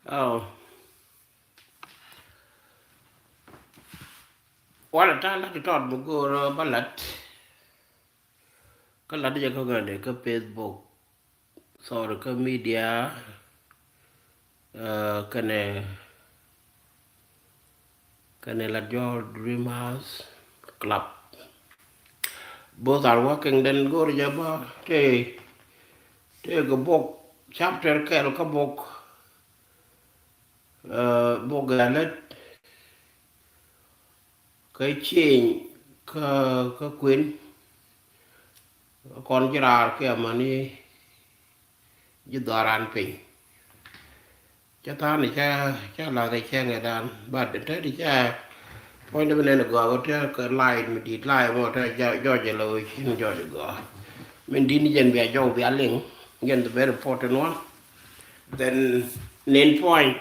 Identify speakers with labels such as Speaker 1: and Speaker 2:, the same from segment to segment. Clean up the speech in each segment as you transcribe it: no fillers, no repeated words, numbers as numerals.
Speaker 1: Oh, wala ta la tot bu go balat. Ka la de ko ga de ka Facebook. So ka media kane kane la your dream house club. Both are working then go to jaba te go book chapter kel ka book book galet ka change ka queen kon jirar ke mani jidaran pin. Cha ta ni cha la de cha ngedan but te di cha point de ne go te ka line mi di line mo te jo lo chin jo go. Mình đi dân về giàu về liền dân the very important one then main point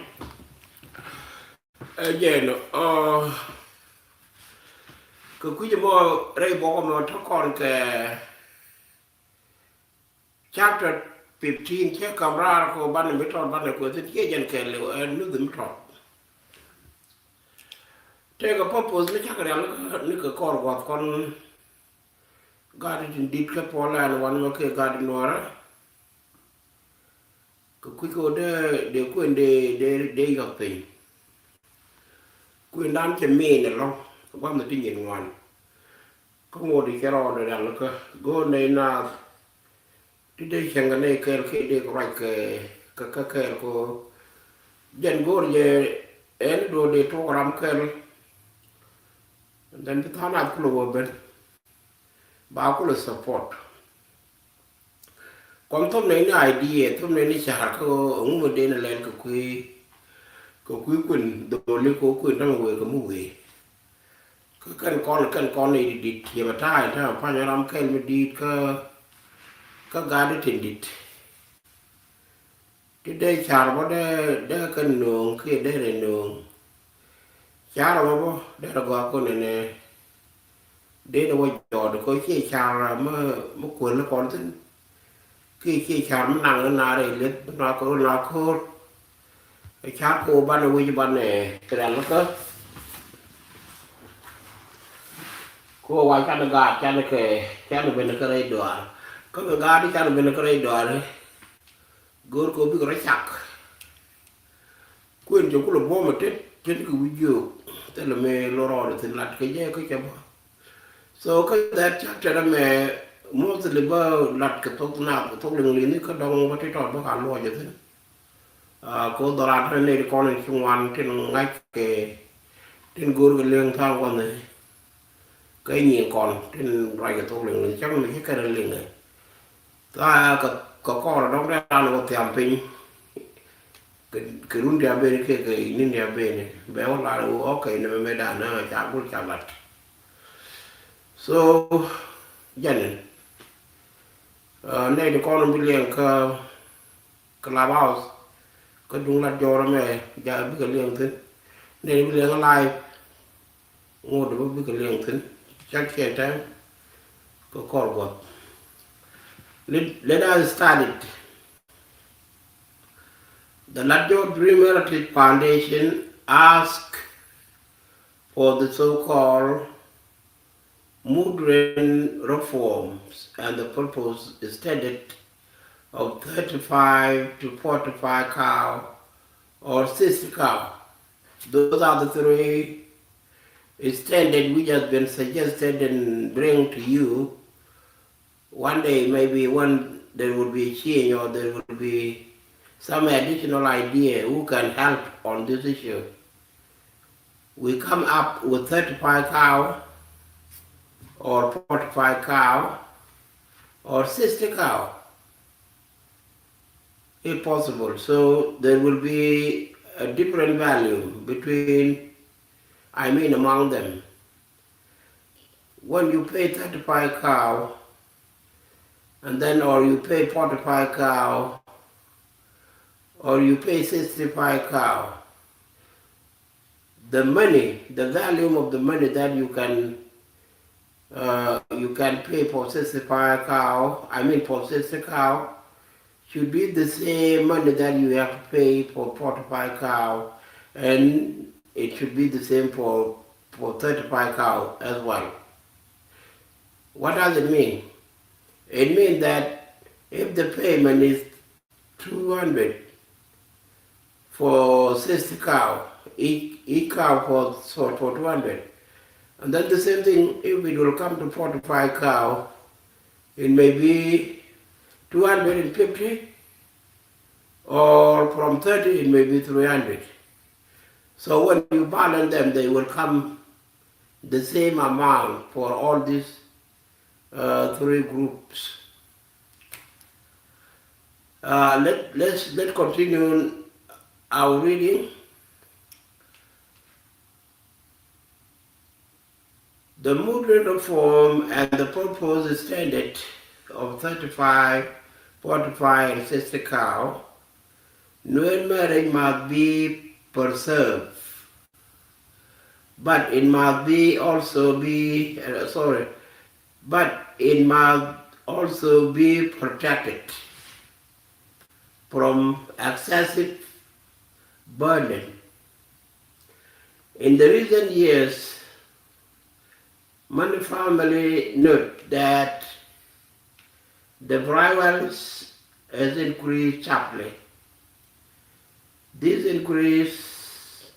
Speaker 1: again cái quý mo đây bỏ mà thắc con cái chapter 15 che camera ko ban mi trot ban ko tin ke jen ke le nu dum trot te ga purpose ni chakra ni ka kor got kon gadi din dit ka pola wan ma ke gadi nora ko ko de ko de gặp pe quyền đan chân mê này lo qua một tin nhìn ngoan có ngồi đi cái rồi là nó cơ go này là đi đây chẳng cái này cái đây có cái có dân go về em đồ để program cái dan cái thằng nào cũng lo bên bao cũng là support còn thông này là idea thông này là chả có ứng một đây là lên cái quý quyền đồ lấy cố quyền trong người có mua về cái con này đi thì mà thay thay phải nhớ làm cái mà đi cái gà đi trên đi thì đây chả có đây cái nương kia đây là nương chả là bao đây là gọi con này đây là bao giờ được có chia chả là mà quyền là con tính khi chia chả nó nặng hơn nào đây lên nó có chả cô ban đầu với ban này cái là nó có cô vay cha nó gạt cha nó kề cha nó bên cái đây đùa có cái gạt đi cha nó bên cái đây đùa đấy gối cô biết cái chặt quên chỗ cô là bom mà chết chết cái video tức là mẹ lo rồi thì lật cái gì cái chấm so cái that chapter là mẹ most of the lật cái thuốc nào cái thuốc đường liền cái đông mà cái tròn nó cả lo vậy thế cô đào ra này con này chung ăn trên ngay cái trên gối cái lưng thang con này cái nhiều còn trên vài cái thuốc liền chắc là cái liền này ta có là đóng ra nó thèm pin cái luôn đeo bên cái nên đeo bên này béo là ok nó mới đàn nó chả cũng chả lặt so dân này thì con bị liền cái lá bao cái đúng là cho nó mẹ giờ biết cái liền thế này bị liền lại ngồi được biết cái liền thế chắc chắn thế có con của let us start it. The Ladjo Dream Heritage Foundation asked for the so-called Mudren reforms, and the purpose is stated of 35 to 45 cow or 60 cow. Those are the three standards which has been suggested and bring to you. One day, maybe one there will be a change or there will be some additional idea who can help on this issue. We come up with 35 cow or 45 cow or 60 cow if possible. So there will be a different value among them. When you pay 35 cow and then or you pay 45 cow or you pay 65 cow, the money, the value of the money that you can pay for 65 cow, for 60 cow, should be the same money that you have to pay for 45 cow, and it should be the same for 35 cow as well. What does it mean? It means that if the payment is 200 for 60 cow, each cow for 200, and then the same thing if it will come to 45 cow, it may be 250, or from 30 it may be 300. So when you balance them, they will come the same amount for all these three groups. Let's continue our reading. The movement reform and the proposed standard of 35, 45, and 60 cow, Nuer marriage must be preserved, but it must be also be but it must also be protected from excessive burden. In the recent years, many families note that the violence has increased sharply. This increase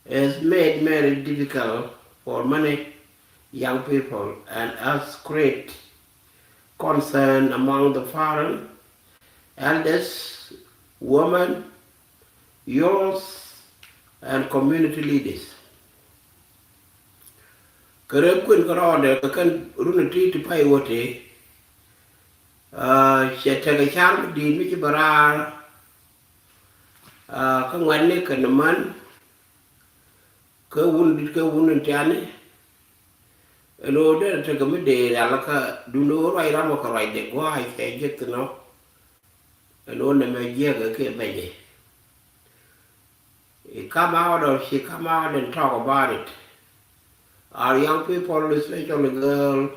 Speaker 1: has made marriage difficult for many young people and has created concern among the foreign elders, women, youth, and community leaders. Kerep kun karode kan runati to pay wote shetaga charm di mi bara kan wanne kan man ka wun tiane elo de te gami de alaka duno rai ramo ka rai de gwa ai ke jet no elo ne me je ga ke beje. She come out and talk about it. Our young people, especially girls,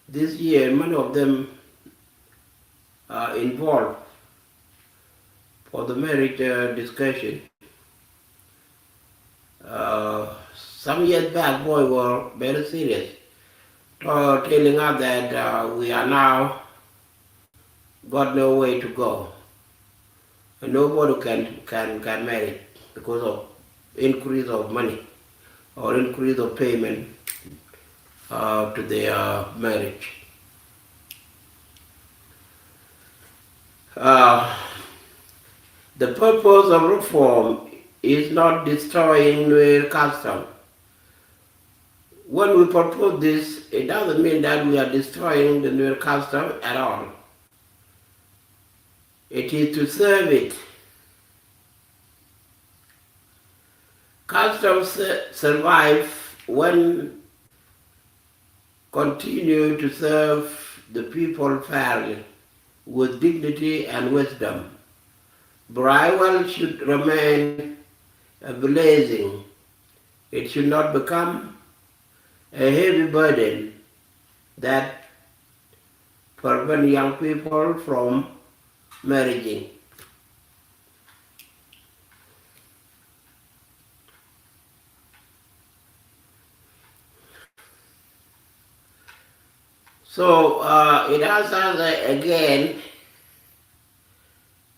Speaker 1: this year, many of them are involved for the marriage discussion. Some years back, boys were very serious, telling us that we are now got no way to go, and nobody can marry because of increase of money or increase of payment to their marriage. The purpose of reform is not destroying Nuer custom. When we propose this, it doesn't mean that we are destroying the Nuer custom at all. It is to serve it. Customs survive when continue to serve the people fairly, with dignity and wisdom. Bridal should remain a blessing. It should not become a heavy burden that prevent young people from marrying. So it asks us again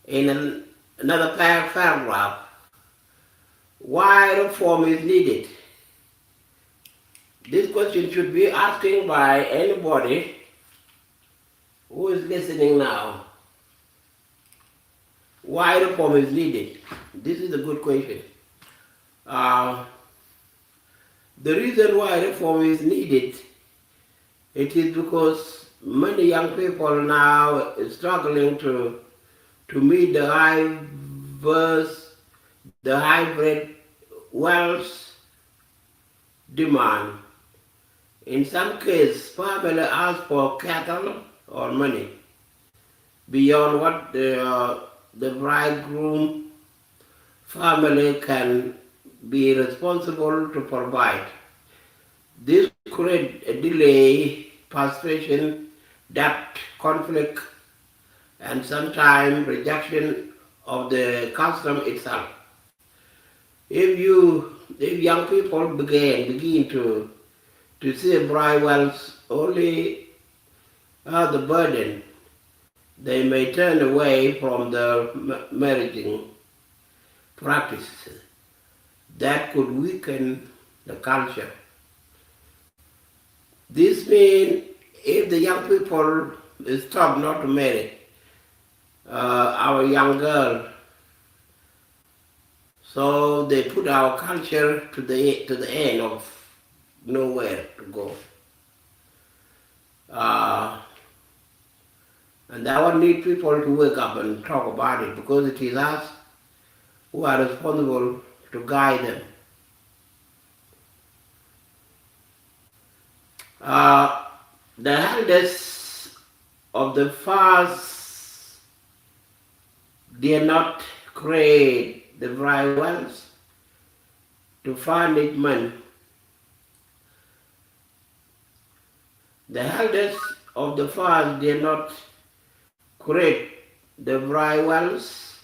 Speaker 1: in another paragraph why reform is needed. This question should be asking by anybody who is listening now. Why reform is needed? This is a good question. The reason why reform is needed, it is because many young people now are struggling to meet the hybrid wealth demand. In some cases, family ask for cattle or money beyond what the bridegroom family can be responsible to provide. This creates a delay, frustration, debt, conflict, and sometimes rejection of the custom itself. If young people begin to see dry wells only as the burden, they may turn away from the marrying practices that could weaken the culture. This means if the young people stop not to marry our young girl, so they put our culture to the end of nowhere to go. Uh, and I would need people to wake up and talk about it because it is us who are responsible to guide them. Uh, the elders of the fast did not create the dry wells to furnish men. The elders of the fast did not create the dry wells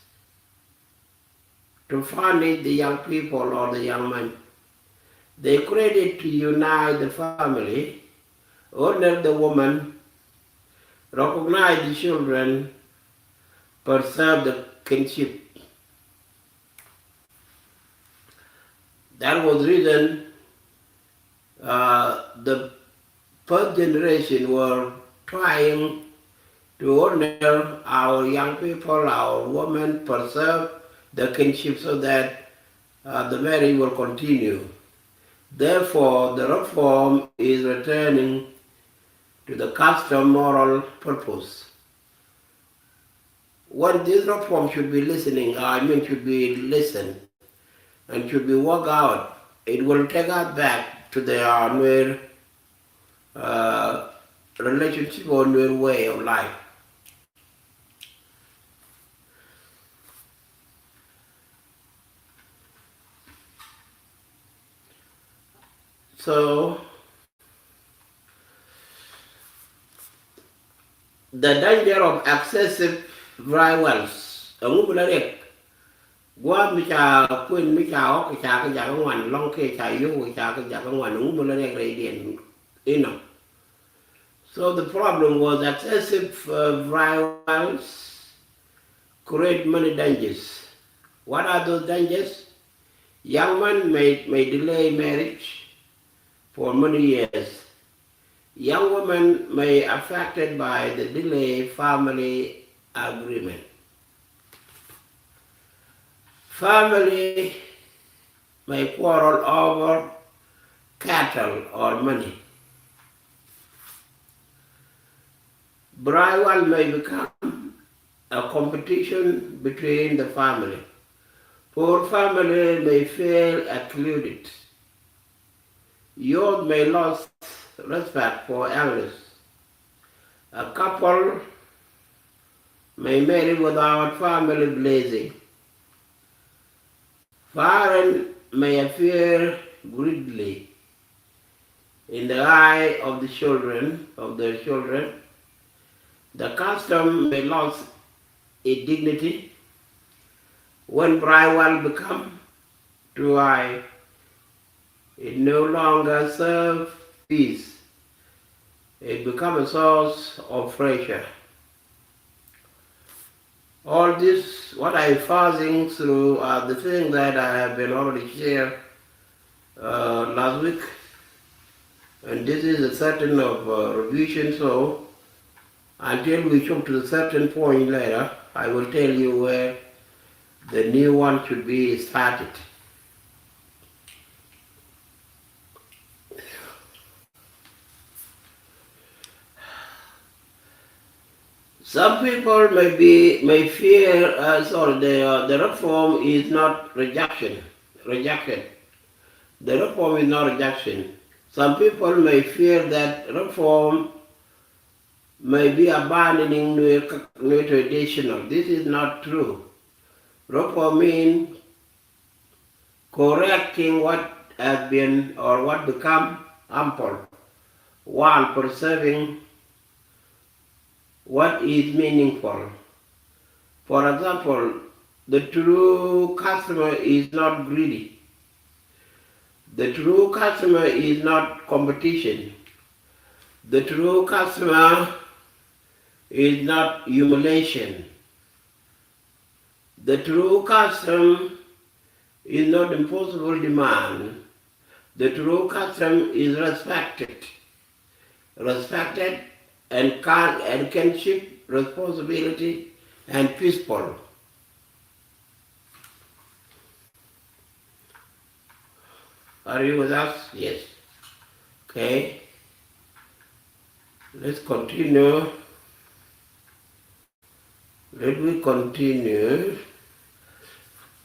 Speaker 1: to furnish the young people or the young men. They created to unite the family, honor the woman, recognize the children, preserve the kinship. That was the reason the first generation were trying to honor our young people, our women, preserve the kinship so that the marriage will continue. Therefore, the reform is returning to the custom moral purpose. What this reform should be should be listened and should be worked out. It will take us back to the Nuer relationship or Nuer way of life. So, the danger of excessive dry wells. Ở ngũ bữa đấy, qua mi cha quên mi cha ốc cha cái nhà ngoan long kê cha yêu cha cái nhà ngoan ngũ bữa đấy cái điện ino. So the problem was excessive dry wells create many dangers. What are those dangers? Young men may delay marriage for many years. Young women may be affected by the delayed family agreement. Family may quarrel over cattle or money. Bridal may become a competition between the family. Poor family may feel excluded. Youth may lose respect for elders. A couple may marry without family blessing. Parents may appear greedily in the eye of the children, The custom may lose its dignity. When bridal becomes too high, it no longer serves peace. It becomes a source of pressure. All this, what I'm passing through, are the things that I have been already shared last week. And this is a certain of revision, so until we come to a certain point later, I will tell you where the new one should be started. Some people may fear. The reform is not rejected. The reform is not rejection. Some people may fear that reform may be abandoning new traditional. This is not true. Reform means correcting what has been or what become ample, while preserving what is meaningful. For example, the true customer is not greedy. The true customer is not competition. The true customer is not humiliation. The true customer is not impossible demand. The true customer is respected and kinship, responsibility, and peaceful. Are you with us? Yes. Okay. Let's continue. Let me continue.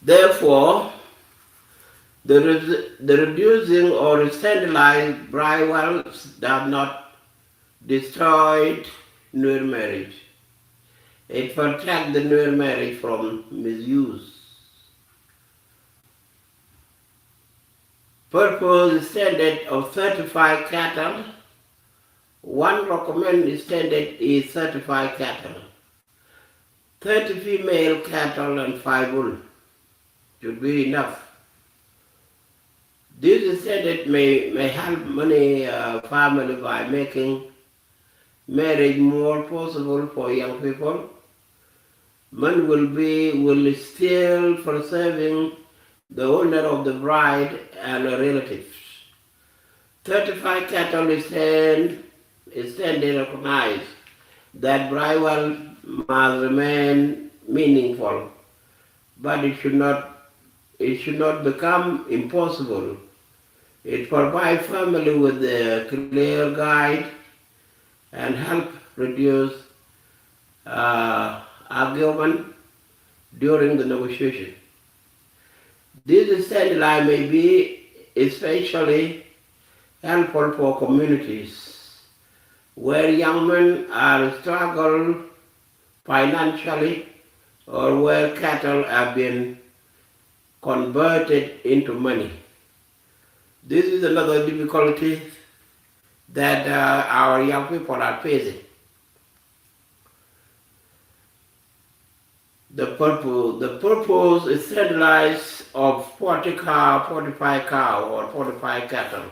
Speaker 1: Therefore, the reducing or standardized rivals does not destroy Nuer marriage. It protects the Nuer marriage from misuse. Purpose standard of 35 cattle. One recommended standard is 35 cattle. 30 female cattle and 5 bull should be enough. This standard may help many families by making marriage more possible for young people. Man will still preserving the honor of the bride and her relatives. 35 cattle is recognized that bridal must remain meaningful, but it should not become impossible. It provides family with a clear guide and help reduce argument during the negotiation. This standard may be especially helpful for communities where young men are struggling financially or where cattle have been converted into money. This is another difficulty that our young people are facing. The purpose is standardized of 40 cow, 45 cow, or 45 cattle.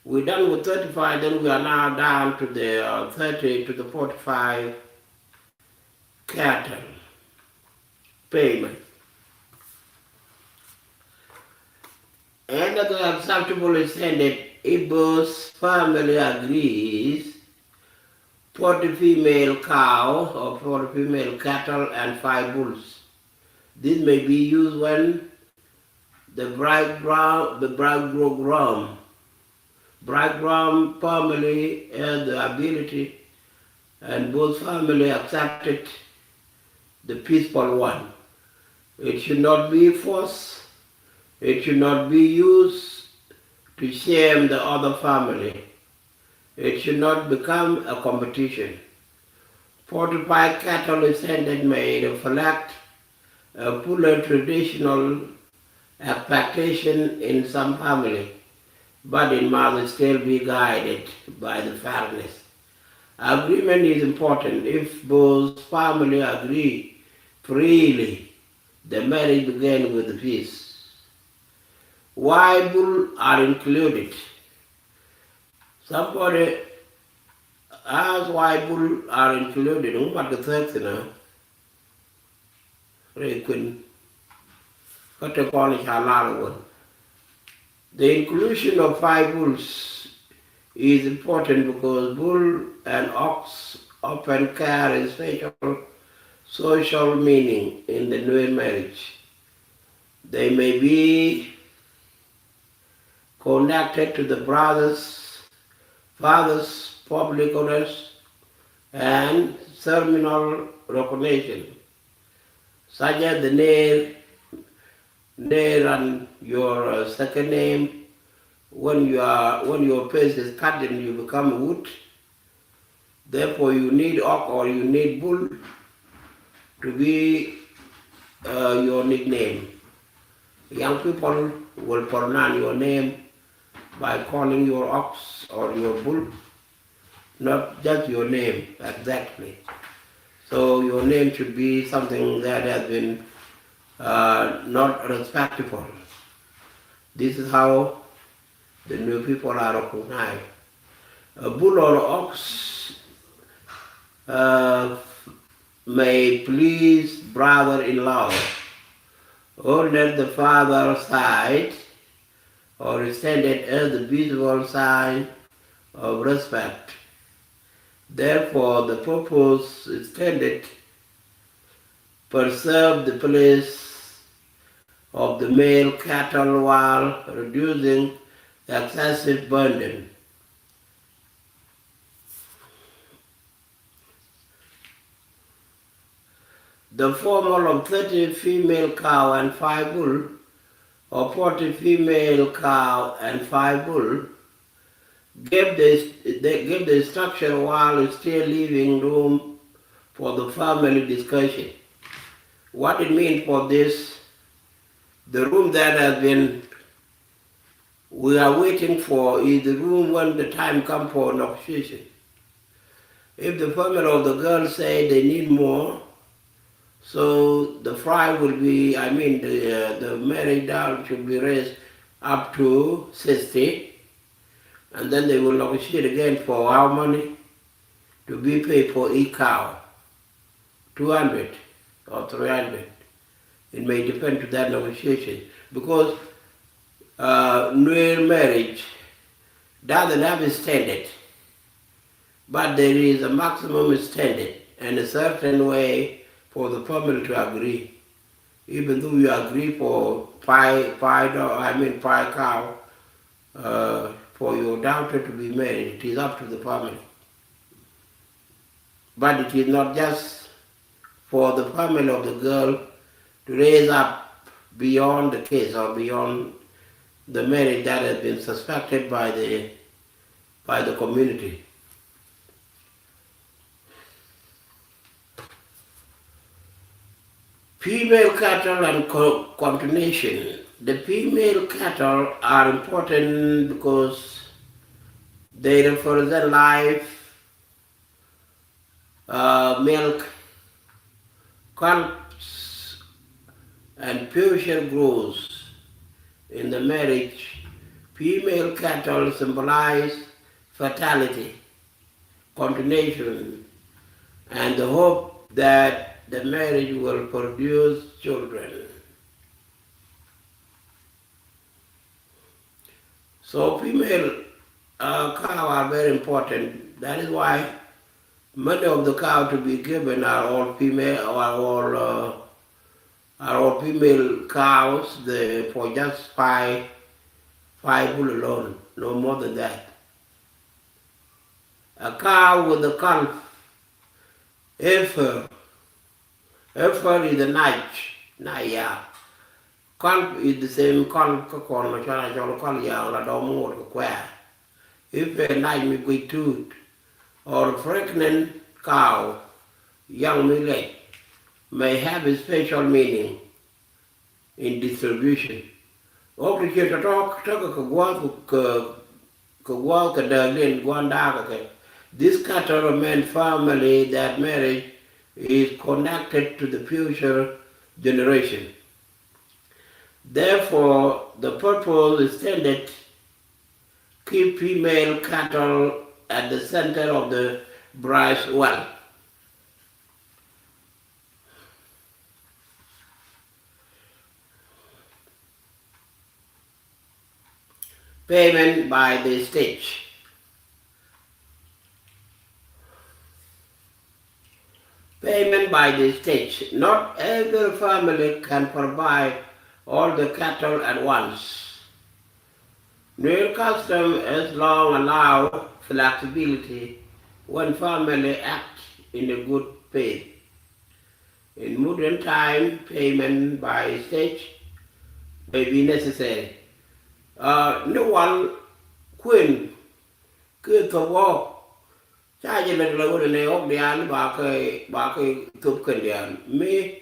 Speaker 1: We're done with 35, then we are now down to the 30 to the 45 cattle payment. Another acceptable standard if both family agrees 40 female cow or 40 female cattle and 5 bulls. This may be used when the bridegroom family has the ability and both family accepted the peaceful one. It should not be forced. It should not be used to shame the other family. It should not become a competition. 45 cattle standard may reflect a fuller traditional expectation in some family, but it must still be guided by the fairness. Agreement is important. If both families agree freely, the marriage begins with peace. Why bulls are included? Somebody asked why bulls are included. What the third thing? The inclusion of 5 bulls is important because bull and ox often carry special social meaning in the Nuer marriage. They may be connected to the father's public honors and ceremonial recognition, such as the name and your second name. When your face is cut and you become wood, therefore you need ox or you need bull to be your nickname. Young people will pronounce your name by calling your ox or your bull. not just your name exactly. So your name should be something that has been not respectable. This is how the new people are recognized. A bull or ox uh, may please brother-in-law, or let the father side, or extended as the visible sign of respect. Therefore, the purpose extended preserve the place of the male cattle while reducing the excessive burden. The formula of 30 female cow and 5 bull, or 40 female cow and 5 bull, they give the structure while still leaving room for the family discussion. What it means for this, the room that has been, we are waiting for is the room when the time comes for negotiation. If the family of the girl say they need more, so the fry will be, the marriage down should be raised up to 60, and then they will negotiate again for how money to be paid for each cow, 200 or 300. It may depend to that negotiation, because Nuer marriage doesn't have a standard, but there is a maximum standard and a certain way for the family to agree. Even though you agree for five cow for your daughter to be married, it is up to the family. But it is not just for the family of the girl to raise up beyond the case or beyond the marriage that has been suspected by the community. Female cattle and continuation. The female cattle are important because they represent life, milk, calves, and future growth. In the marriage, female cattle symbolize fertility, continuation, and the hope that the marriage will produce children. So female cow are very important. That is why many of the cow to be given are all female, are all female cows. For just five bull alone, no more than that. A cow with a calf, heifer is the night, yeah. Calf is the same calf calf yang la do more square. If a night me good tooth, or pregnant cow, young millet, may have a special meaning in distribution. This cattle meant family that marriage is connected to the future generation. Therefore, the purpose is intended keep female cattle at the center of the bride's well. Payment by the state. Payment by the state. Not every family can provide all the cattle at once. Nuer custom has long allowed flexibility when family act in a good faith. In modern time, payment by state may be necessary. No one queen cứ thọ vô cha chỉ là lâu này ốc đian bà cái chụp cái đian mê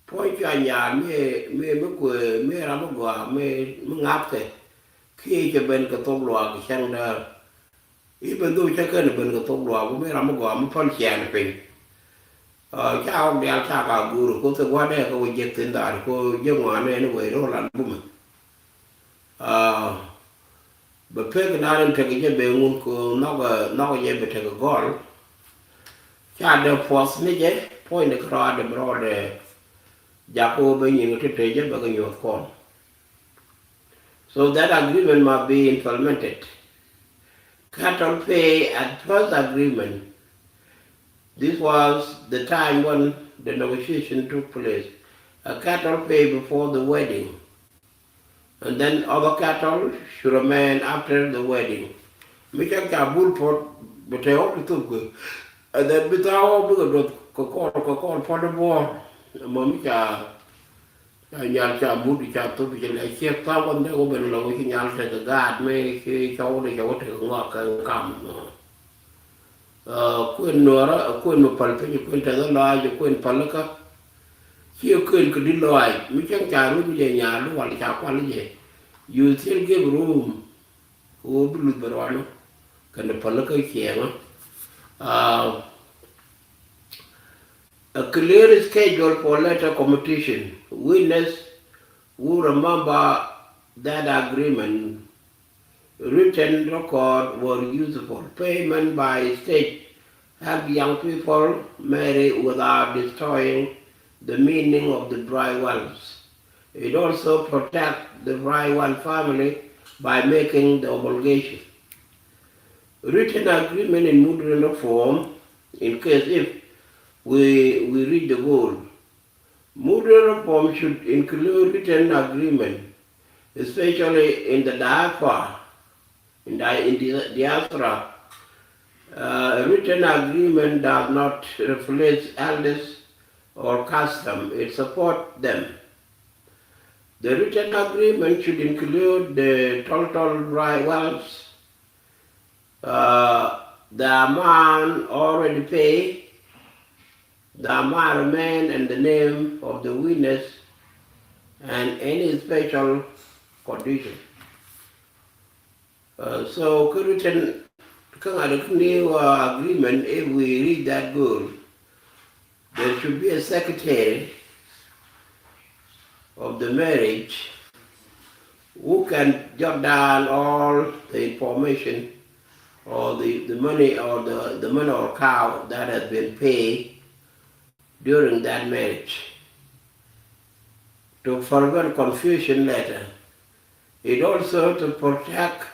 Speaker 1: phơi cho nhà mê mức quê mê ra mức quà mê ngáp thế khi cho bên cái tôm lò cái sang đó even though cha ken ben ko to lo ko me ram go am pon chen pin cha ông đeo cha cả guru ko te wa de ko je tin da ko je mo ne ne we ro lan bu ba pe na ren te je be ngun ko no je be te gol cha de force ni je point de kra de bro de ja ko be ni te te je ba ga yo kon. So that agreement must be implemented. Cattle pay at first agreement. This was the time when the negotiation took place. A cattle pay before the wedding, and then other cattle should remain after the wedding. Micha kabul pot beteo bitu, and then bitao bitu ko for the board. Mamicha nhà cha bút đi cha tôi bị lại xếp tao con đấy có bên lối khi nhà sẽ cái gạt mấy cái cháu này cháu thể ngọt cái cằm quên nữa đó quên một phần cái quên trái đó loài rồi quên phần nữa chia quên cái đi loài mấy chẳng cha lúc về nhà lúc gọi là cha quan cái gì you still give room ô bị lụt vào đó cái này phần nữa cái chèn á. A clear schedule for later competition. Witness who remember that agreement. Written record were useful. Payment by state help young people marry without destroying the meaning of the dry wells. It also protects the dry well family by making the obligation. Written agreement in modern form, in case if we reach the goal. Modern reform should include written agreement, especially in the diaspora. In the diaspora, a written agreement does not reflect elders or custom, it supports them. The written agreement should include the total wells, the amount already paid, the amount remain, and the name of the witness, and any special condition. So, written new agreement, if we reach that goal, there should be a secretary of the marriage who can jot down all the information or the money or the money or cow that has been paid during that marriage. To prevent confusion later, it also to protect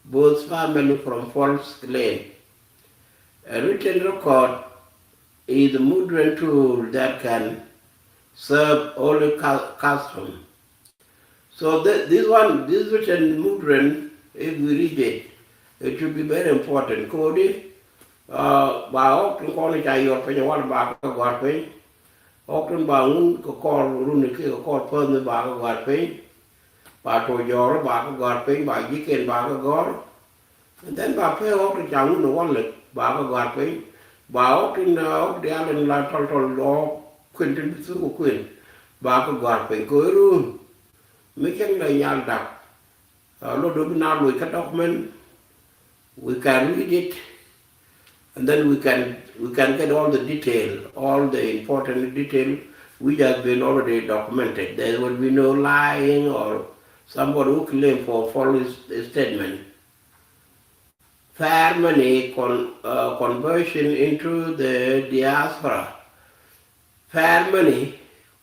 Speaker 1: both families from false claim. A written record is a modern tool that can serve only custom. So this written modern, if we read it, it should be very important. Kodi, bà often call it your penny one back of God pay. Often bà muốn có call run cái call person bà của God pay. Bà to your bà của God pay, bà chỉ kiện bà của God. And then bà pay often chẳng muốn one lực bà của God pay. Bà often the island là total law quyền trên sự của quyền. Bà của God pay coi run. Mấy cái này nhà đặc. Lúc đó bên nào lùi các document, we can read it. And then we can get all the detail, all the important detail which has been already documented. There will be no lying or somebody who claim for false statement. Fair money conversion into the diaspora. Fair money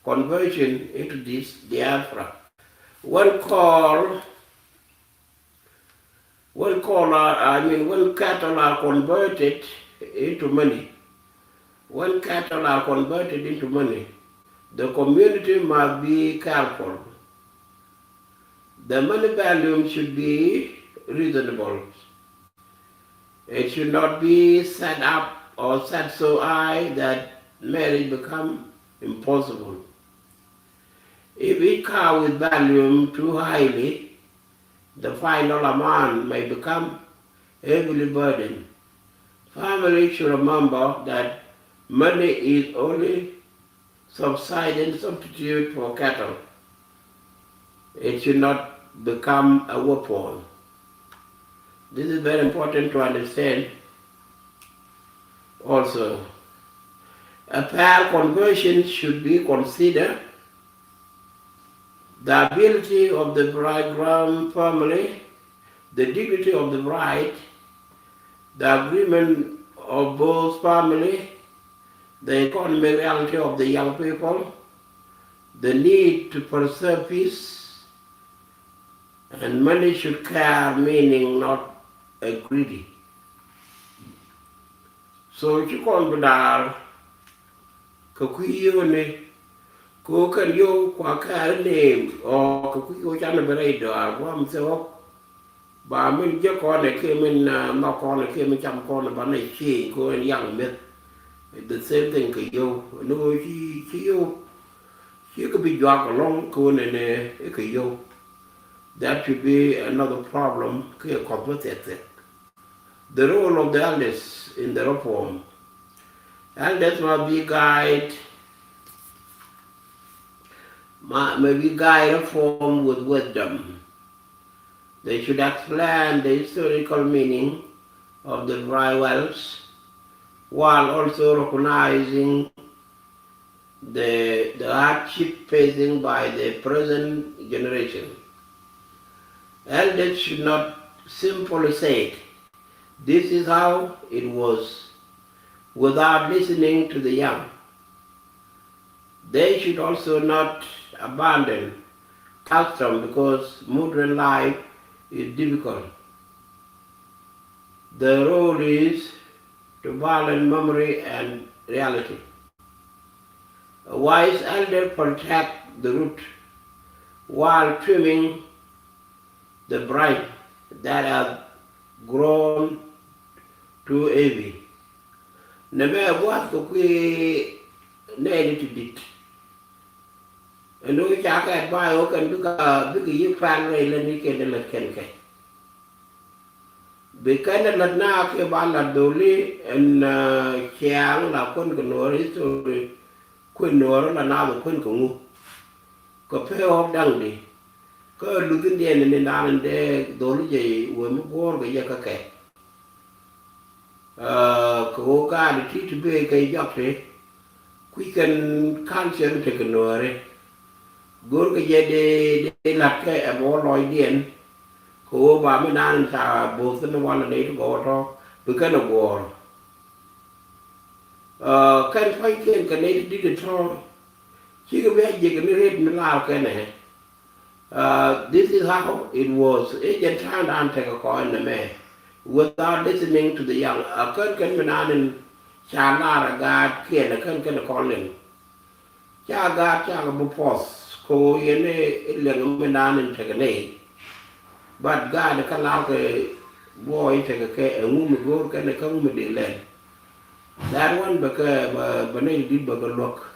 Speaker 1: conversion into this diaspora. When cattle are converted into money, the community must be careful. The money value should be reasonable. It should not be set up or set so high that marriage becomes impossible. If each cow is valued too highly, the final amount may become heavily burdened. Families should remember that money is only substitute for cattle. It should not become a weapon. This is very important to understand also. A fair conversion should be considered the ability of the bridegroom family, the dignity of the bride, the agreement of both families, the economic reality of the young people, the need to preserve peace, and money should care, meaning not a greedy. So you can't be there, Kakuyo ko kan yo kwa ka name o Kakuyo chana bere do agwam so ba min je ko ne ke min ma ko ne ke min cham ko ne ba ne chi ko en yang mit the same thing ke yo no chi yo chi ko bi jwa ko long ko ne ke yo. That should be another problem ke complicated. The role of the elders in the reform. Elders must be guide maybe guide reform with wisdom. They should explain the historical meaning of the rivals while also recognizing the hardship facing by the present generation. Elders should not simply say, this is how it was, without listening to the young. They should also not abandon custom because modern life is difficult. The role is to balance memory and reality. A wise elder protects the root while trimming the branch that has grown too heavy. Never what we need to do. And we check at by open because you find a little can. Because the na ke bala doli and chiang la kun kunori so kunor la na kun kungu. Ko pe ok dang di. Ko lutin dia ni na de doli je wo mo bor ga ya ka ke. Ko ka di ti be ka yok te. Qui can cancel te kunore. Gor ka je de lat ke abo loy dien. Ko ba me nan ta bo tin wala nei to go to bu kan go kan phai ken kan nei di de to chi ga be je ga ni red mi la ka ne this is how it was agent hand and take a coin the man without listening to the young kan me nan cha la ga ken kan ko len cha ga bu pos ko ye ne le me nan take nei. But God can allow the boy take a care and woman go can come with the land. That one because Banay did but look.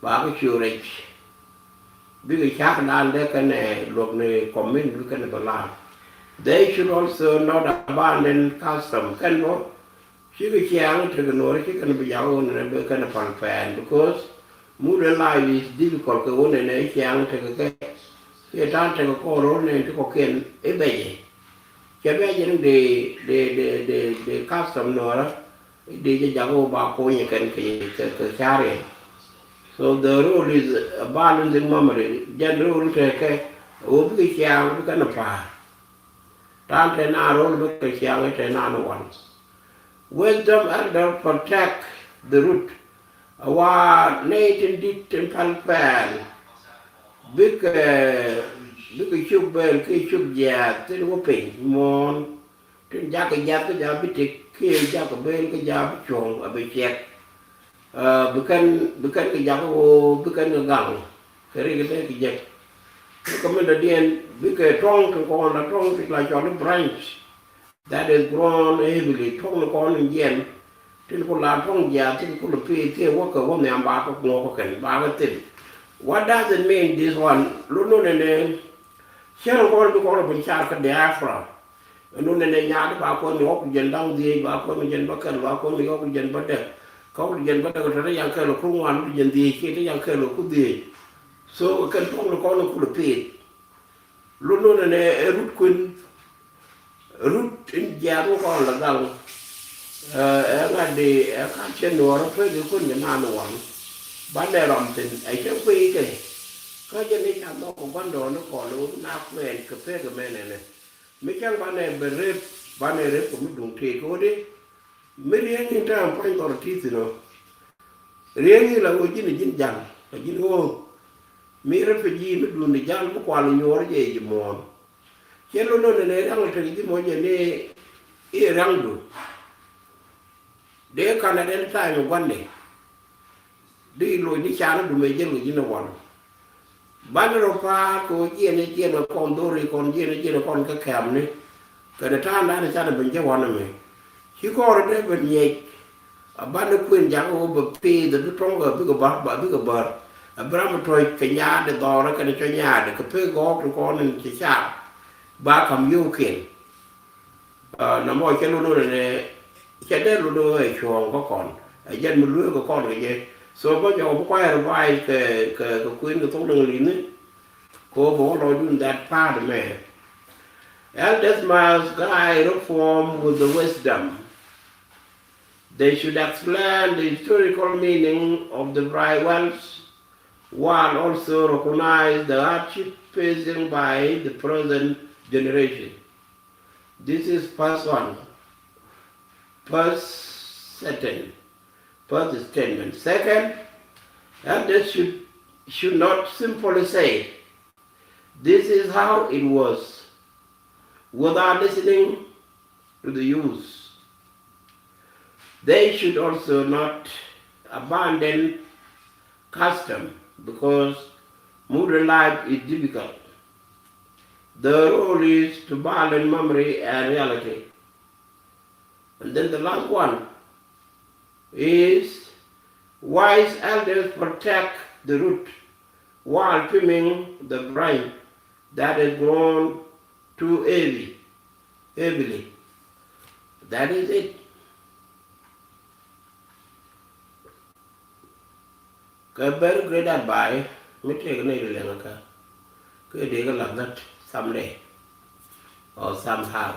Speaker 1: Barbecue rich. Big chap and they can look the comment look at the land. They should also not abandon custom. Can go. She could young to the north, she can be young and a kind of fan because modern life is difficult to own and a young take a care. Cái ta take a call nên to cocaine a bay. Cái bay the custom nor the jago ba ko you can carry. So the rule is balancing memory. General take obi kyang kan pa. Tan ten a role be kyang ten an one. Wisdom elder protect the root. Our native dit and palpal. Big chụp bên cái chụp già tới nó pin mòn trên giá cái giá cái giá bị thiệt kia giá cái bên cái giá bị tròn ở bên chẹt bukan cái giá bukan cái găng cái này cái giá cái mình đã điền cái trong cái con là trong thì là cho nó branch that is grown heavily trong nó con như vậy trên con là trong già trên con là phi thì quá cái con này ba cái ngô cái ba cái tiền. What does it mean, this one? Lulu nene, siapa orang tu kalau bicara ke diaphragm. Lulu nene nyari bakon ni aku jendang dia, bakon ni jendbakan, bakon ni aku jendbadak. Kau jendbadak kerana yang kalau kurungan jendi, kita yang kalau kudi. So kan pun kalau kau nak kulupit. Lulu nene root kun, root in jamu ko la dal nga di ka chen no ro pe ku ni na no wan ba ne ram tin ai che ku ke ka je ni cha no ko ban do no ko lu na kwen ke pe ke me ne mi chang ba ne be re ba ne re ko mi dun te ko de mi ri ni ta pa ko ti ti no ri ni la ko jin jin jang ka jin o mi re pe ji mi dun ni jang bu kwa lu nyor je ji mo che lo no ne rang te ji mo je ne e rang du de ka na den ta yo gwan ne di lo ni cha na du me je lu ji na wan ban ro pa ko je ne kon do ri kon je ne kon ka kam ni ka da ta na cha na ben je wan me chi ko ro de ben ye ban ko en jang o be pe de tong ga bi ga ba abram toy ka nya de do ra ka de nya de ka pe go ko ni chi cha ba kam yu ken na mo che lu no ne che de lu no e chong ko kon a jen mu lu ko kon ge je so bo jo bo kwa vai ke kuin ko tong li ni ko bo lo dun that part me elders must guide reform with the wisdom. They should explain the historical meaning of the dry wells while also recognize the hardship facing by the present generation. This is first one, first sentence, first statement. Second, elders should not simply say, this is how it was, without listening to the youth. They should also not abandon custom because modern life is difficult. The role is to balance memory and reality. And then the last one is wise elders protect the root while trimming the branch that has grown too heavily. That is it. Cái very great advice, mới thấy cái này là cái để cái làm that someday or somehow.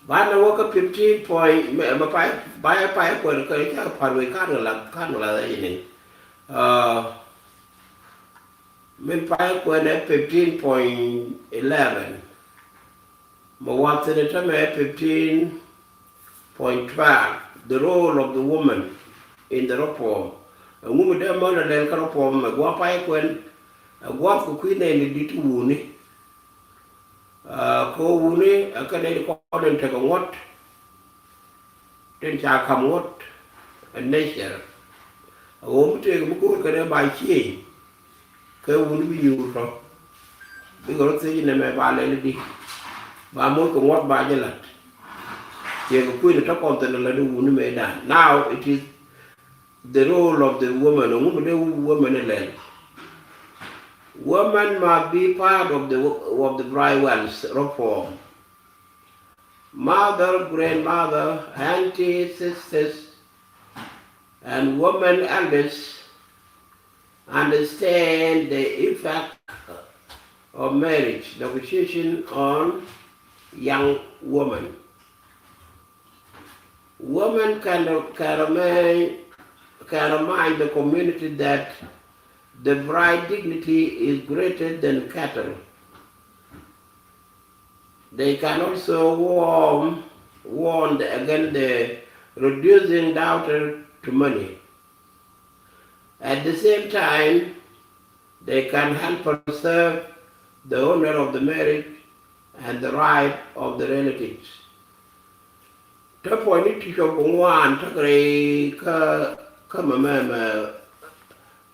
Speaker 1: Bạn nào có 15 point mà phải của cái phần người khác là gì này? Mình phải của nó 15.11 mà what the term 15.12 the role of the woman in the reform. Woman da mo na den ka reform mà gwa phải quên gwa ko quy này đi tu ni ko ni ka này có den ta ko ngot den cha kham ngot nature mu te ko ka da ba chi ka bi yu ro bi go te ne me ba le di ba mo ko ngot ba je la ye ko quy ta kon te la du ni me da now it is the role of the woman, woman must be part of the dry wells reform. Mother, grandmother, auntie, sisters, and women elders understand the effect of marriage negotiation on young women. Women can remind the community that the bride dignity is greater than cattle. They can also warn against the reducing daughter to money. At the same time, they can help preserve the honor of the marriage and the right of the relatives. The point is come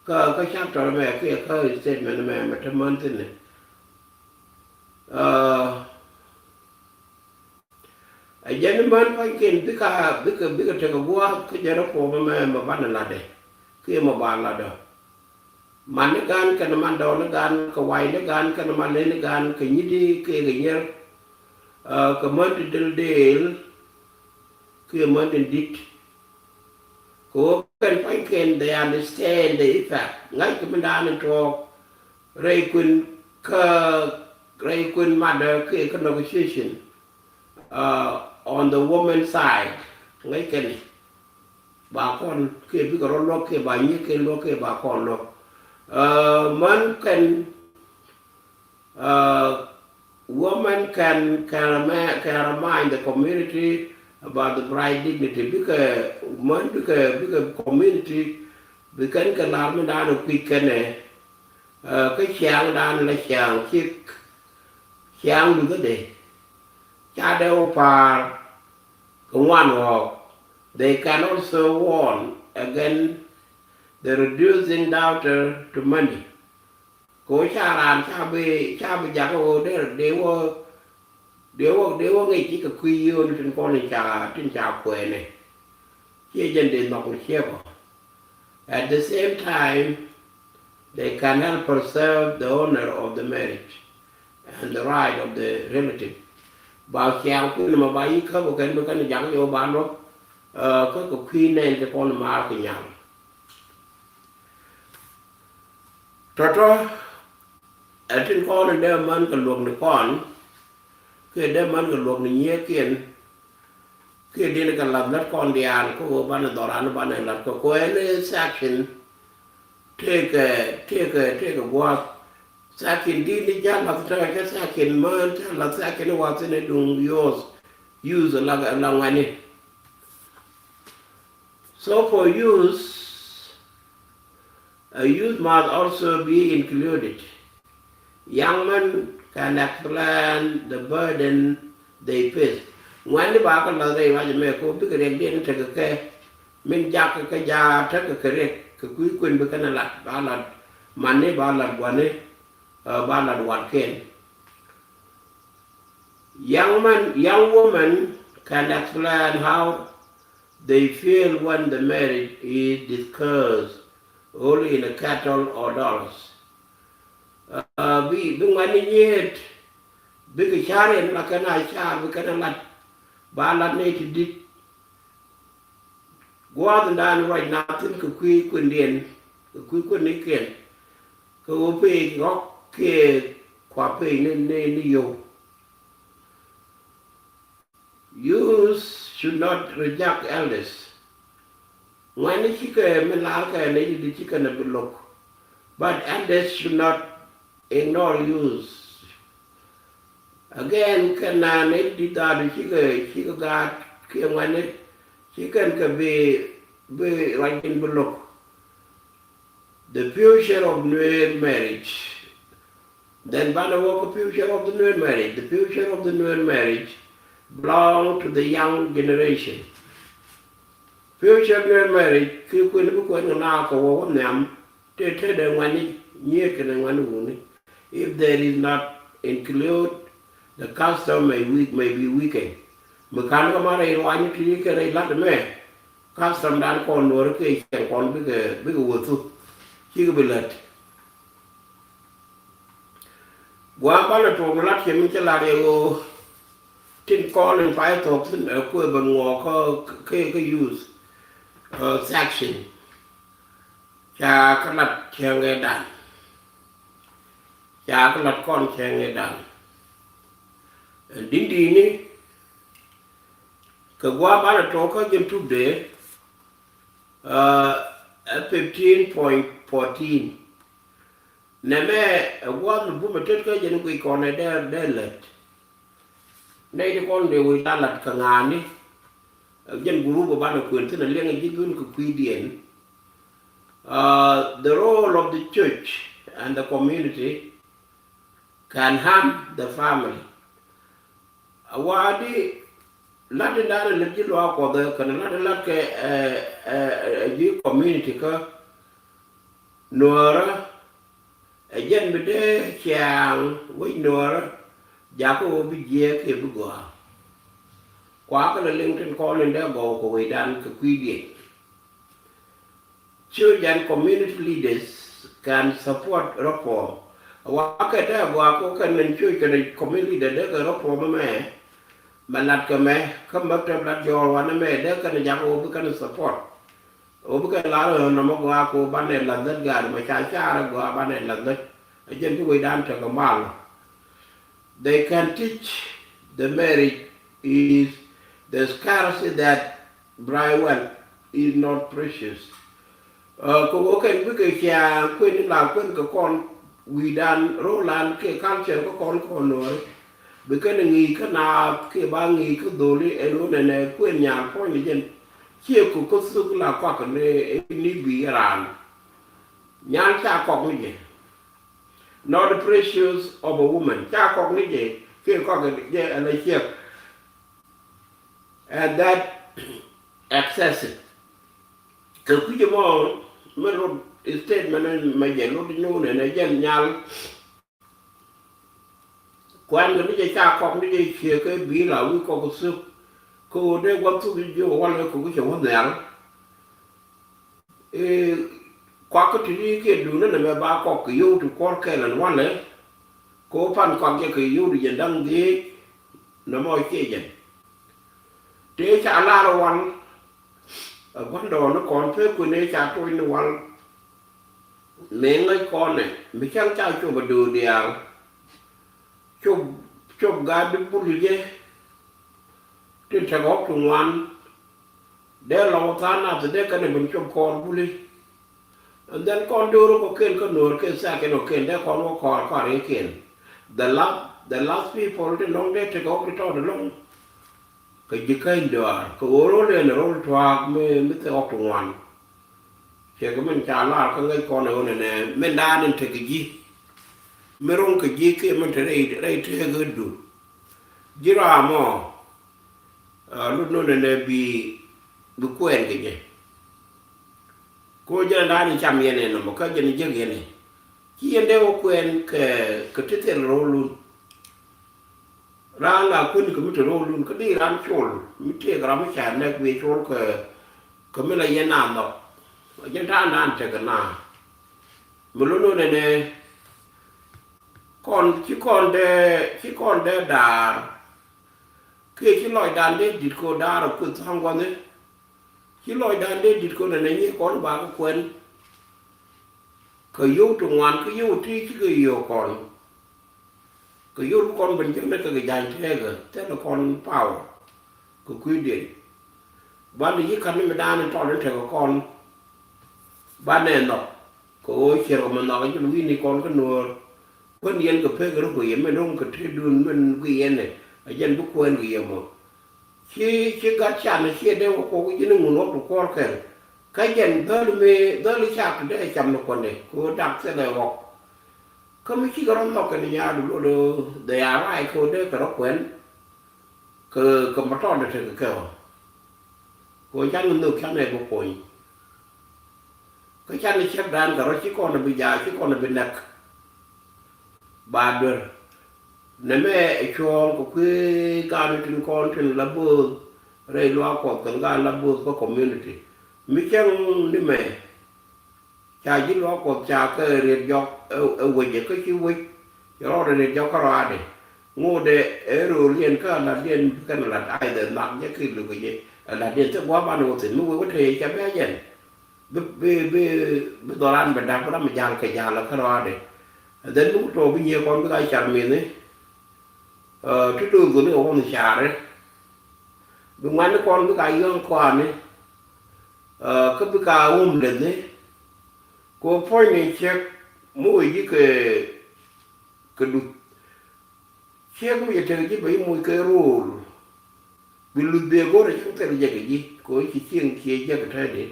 Speaker 1: mà cái chapter mà cái statement mà trong month này dân mình phải kiến biết cái trường qua cái giờ đó của mà bán là đấy kia mà bán là đó mà nó gan cái nó đó nó gan cái quay nó gan cái nó lên nó gan cái như đi cái nhớ cái month del kia month dit can they understand the effect. Ngay cái mình đang cho Ray Queen mother cái negotiation on the woman side ngay ken bà con kia biết có lo kia bà như kia lo kia bà con lo man can woman can remind the community about the bride dignity because man because community because cái làm nó đã được quy cái này cái chàng đàn là chàng chiếc chàng được cái gì cha đeo phà cũng ngoan hoặc they can also warn against the reducing daughter to money cố cha làm cha bị giặc ô đấy là đều ngay chỉ có quy yêu trên con này trên trà quê này chia dân để nọc chia vào at the same time they can help preserve the honor of the marriage and the right of the relative bao chàng cũng mà bao nhiêu có cái này giặc vô bán đó có cái quy nên cho con mà cái nhà trò ở trên con này đem ăn cái luồng này con cái đem ăn cái luồng này nhé kiên cái đi này cái làm đất con đi ăn có bán là đỏ ăn bán này là có any section take a walk section đi đi ra là cái section man là section walk này dùng use là ngay này so for use must also be included. Young men can explain the burden they face. When the back of the day, I may go bigger than didn't take a care. Min jack a kaya, take a correct, a quick win become a lot, ballad, money, ballad, one, ballad, one can. Young women can explain how they feel when the marriage is discussed only in a cattle or dollars. Vì bên ngoài này nhiệt, bên cái cha này là cái này cha, bên cái này là ba lần này thì đi qua từ đàn right now thì cái quy quyền điện, cái quy quyền này kiện, cái ô pê góc kia khóa pê nên nhiều. You should not reject elders. Ngoài này chỉ cái mình làm cái này thì chỉ cần là bị lục, but elders should not ignore use. Again, cái này đi ta thì chỉ có gạt kia ngoài này chỉ cần cái bị right in bị lục. The future of Nuer marriage. Then by the work future of the Nuer marriage, the future of the Nuer marriage belong to the young generation. Future of Nuer marriage khi quên nào có vô nhầm thế đời ngoài này nhiều cái ngoài này if there is not include the custom may be weakened. Mà khán có mà đây ngoài những cái này lát mẹ custom đàn con nữa cái chẳng còn biết cái vượt thôi chỉ có bị lật. Qua bao nhiêu tuổi lát thì mình sẽ là điều trên con lên phải thuộc trên ở quê bằng ngõ có cái use section cha cái lật cha nghe đàn cha cái lật con cha nghe đàn đến đi ní cái qua bao nhiêu tuổi có dân chụp để 15.14 nè mẹ qua mình bút mà chết cái dân quỳ con này đe lật đây thì con đều ta lật cả ngàn đi dân group của ban quyền thế là liên hệ với cái quy điển the role of the church and the community can harm the family. Qua đi lát đến đó là cái lo của the cần lát cái dưới community cơ Nuer dân bên đây chàng với Nuer giá có bị dễ khi bị gõ quá cái là liên trên con lên đó gõ của người đàn cái quy định. Church and community leaders can support reform. Quá cái đó qua có cái nên church cái community leader đó cái reform mà lát cái mẹ không bắt trong lát giò qua nó mẹ đó cái này giá có cái support. Ở cái lá rồi nó mà qua cô ban này là rất gà mà cha là qua ban này là rất ở trên cái người đàn chẳng có mal. They can teach the marriage is the scarcity that dry well is not precious. Ko ken bi ke cha kwen la kwen ko kon we dan roland ke culture ko kon no bi ken ngi kana ke ba ngi ko doli e no ne kwen nya ko ni jen che ko su la kwa ko ne ni bi ran nyan cha ko ni not the precious of a woman cha ko ni je ke ko je and a chef and that excessive ke ku je mo me ro statement me je no no ne jen nyal quan cái cái cha con cái chia cái bí là we có cái sức cô đây quan thu cái vô quan là cũng cái chỗ này ê qua cái cái đường nó là ba có cái vô thì con cái là quan đấy cô phan con cái vô thì dân đăng đi nó mọi cái gì thế cha la rồi quan quan đồ nó còn thế của này cha tôi nó quan mấy người con này mấy cháu cha cho mà đưa đi à chụp gà đi bút đi trên sài gòn trung ngoan để lâu tháng nào thì để cái này mình chụp con bút đi then con đưa nó có kén con nửa kén xa cái nó kén để con nó còn ấy kén the last people thì long để sài gòn cái trò long cái gì cái đó cái ô lô lên rồi thoa mới tới góc trung ngoan chỉ có mình trả lại cái con này mình đa nên thấy cái gì merong ke jike man tere te gudu jira mo lu no ne bi bu kwen ke je ko je na ni cham yene no mo ka je ni je yene ki yende o kwen ke te ro lu ra la kun ko mi to ro lu ko di ran chol mi te gra ma cha ne bi chol ke me la yena no je ta nan te ga na mo lu no ne con chỉ con để đà khi chỉ lòi đàn để đít cô đà rồi cứ thăng quan đấy chỉ lòi đàn để đít cô này như con bà có quen cái yêu trong ngoan cái yêu thì cái yêu con cái yêu con bình thường đấy cái dành thế là con bảo cái quy định ban đi cái này mà đàn cho đến thời con ban này nó có chuyện mà nó cái chuyện này con cái nuôi quan niệm cái phê cái lúc cái mình không cái thứ đun mình cái này dân bốc quen cái mà khi gắt chăn khi đây có cái gì nó muốn nó có cái dân đó là chắc để chăm nó con này cô đặt sẽ là học có mấy khi cái nó cái nhà đủ đồ để ai cô đây cái nó quen cái mà tròn được cái cô chăn nó chăn này bốc quen cái chăn này xếp đàn cái nó chỉ còn là bây giờ chỉ còn là bên nè bà đưa nếu mẹ cho có cái trên con trên lá bơ rồi loa có từng cái lá bơ có community mấy chẳng đi mẹ cha chỉ loa có cha cái riêng dọc ở quê cái chữ quê cho nó riêng dọc cái ra đi ngô để ở rồi liền cái là ai để mặc những cái lu cái gì là liền tới quá ban đầu thì mới có thể cha bé dần bị đồ ăn bị đạp nó mà già cái già là cái ra đi đến lúc rồi bây giờ con cái chả miền ấy cái đường của nó con chả đấy đúng anh con cái gương quan ấy cái cái ôm lên đấy cô phơi này check mũi với cái đục check bây giờ cái bảy mũi cái rô bị lụt bê gỗ rồi chúng ta là cái gì cô chỉ chiên kia cái thế đấy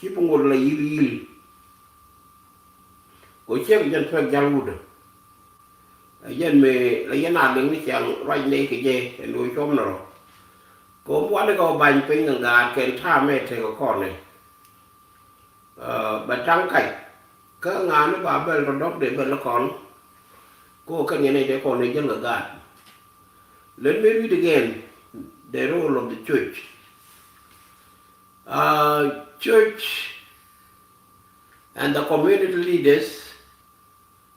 Speaker 1: chỉ bằng một là gì cô check dân phải giao được dân mày lấy dân nào đứng đi chẳng vay này cái gì để nuôi chôm nào có quá nó có bánh pin ngàn gà kèn tha mẹ thì có con này bà trắng cảnh các ngàn nó bà bên còn đốt để bên nó còn cô cái này để còn này dân ngàn gà let me read again the role of the church church and the community leaders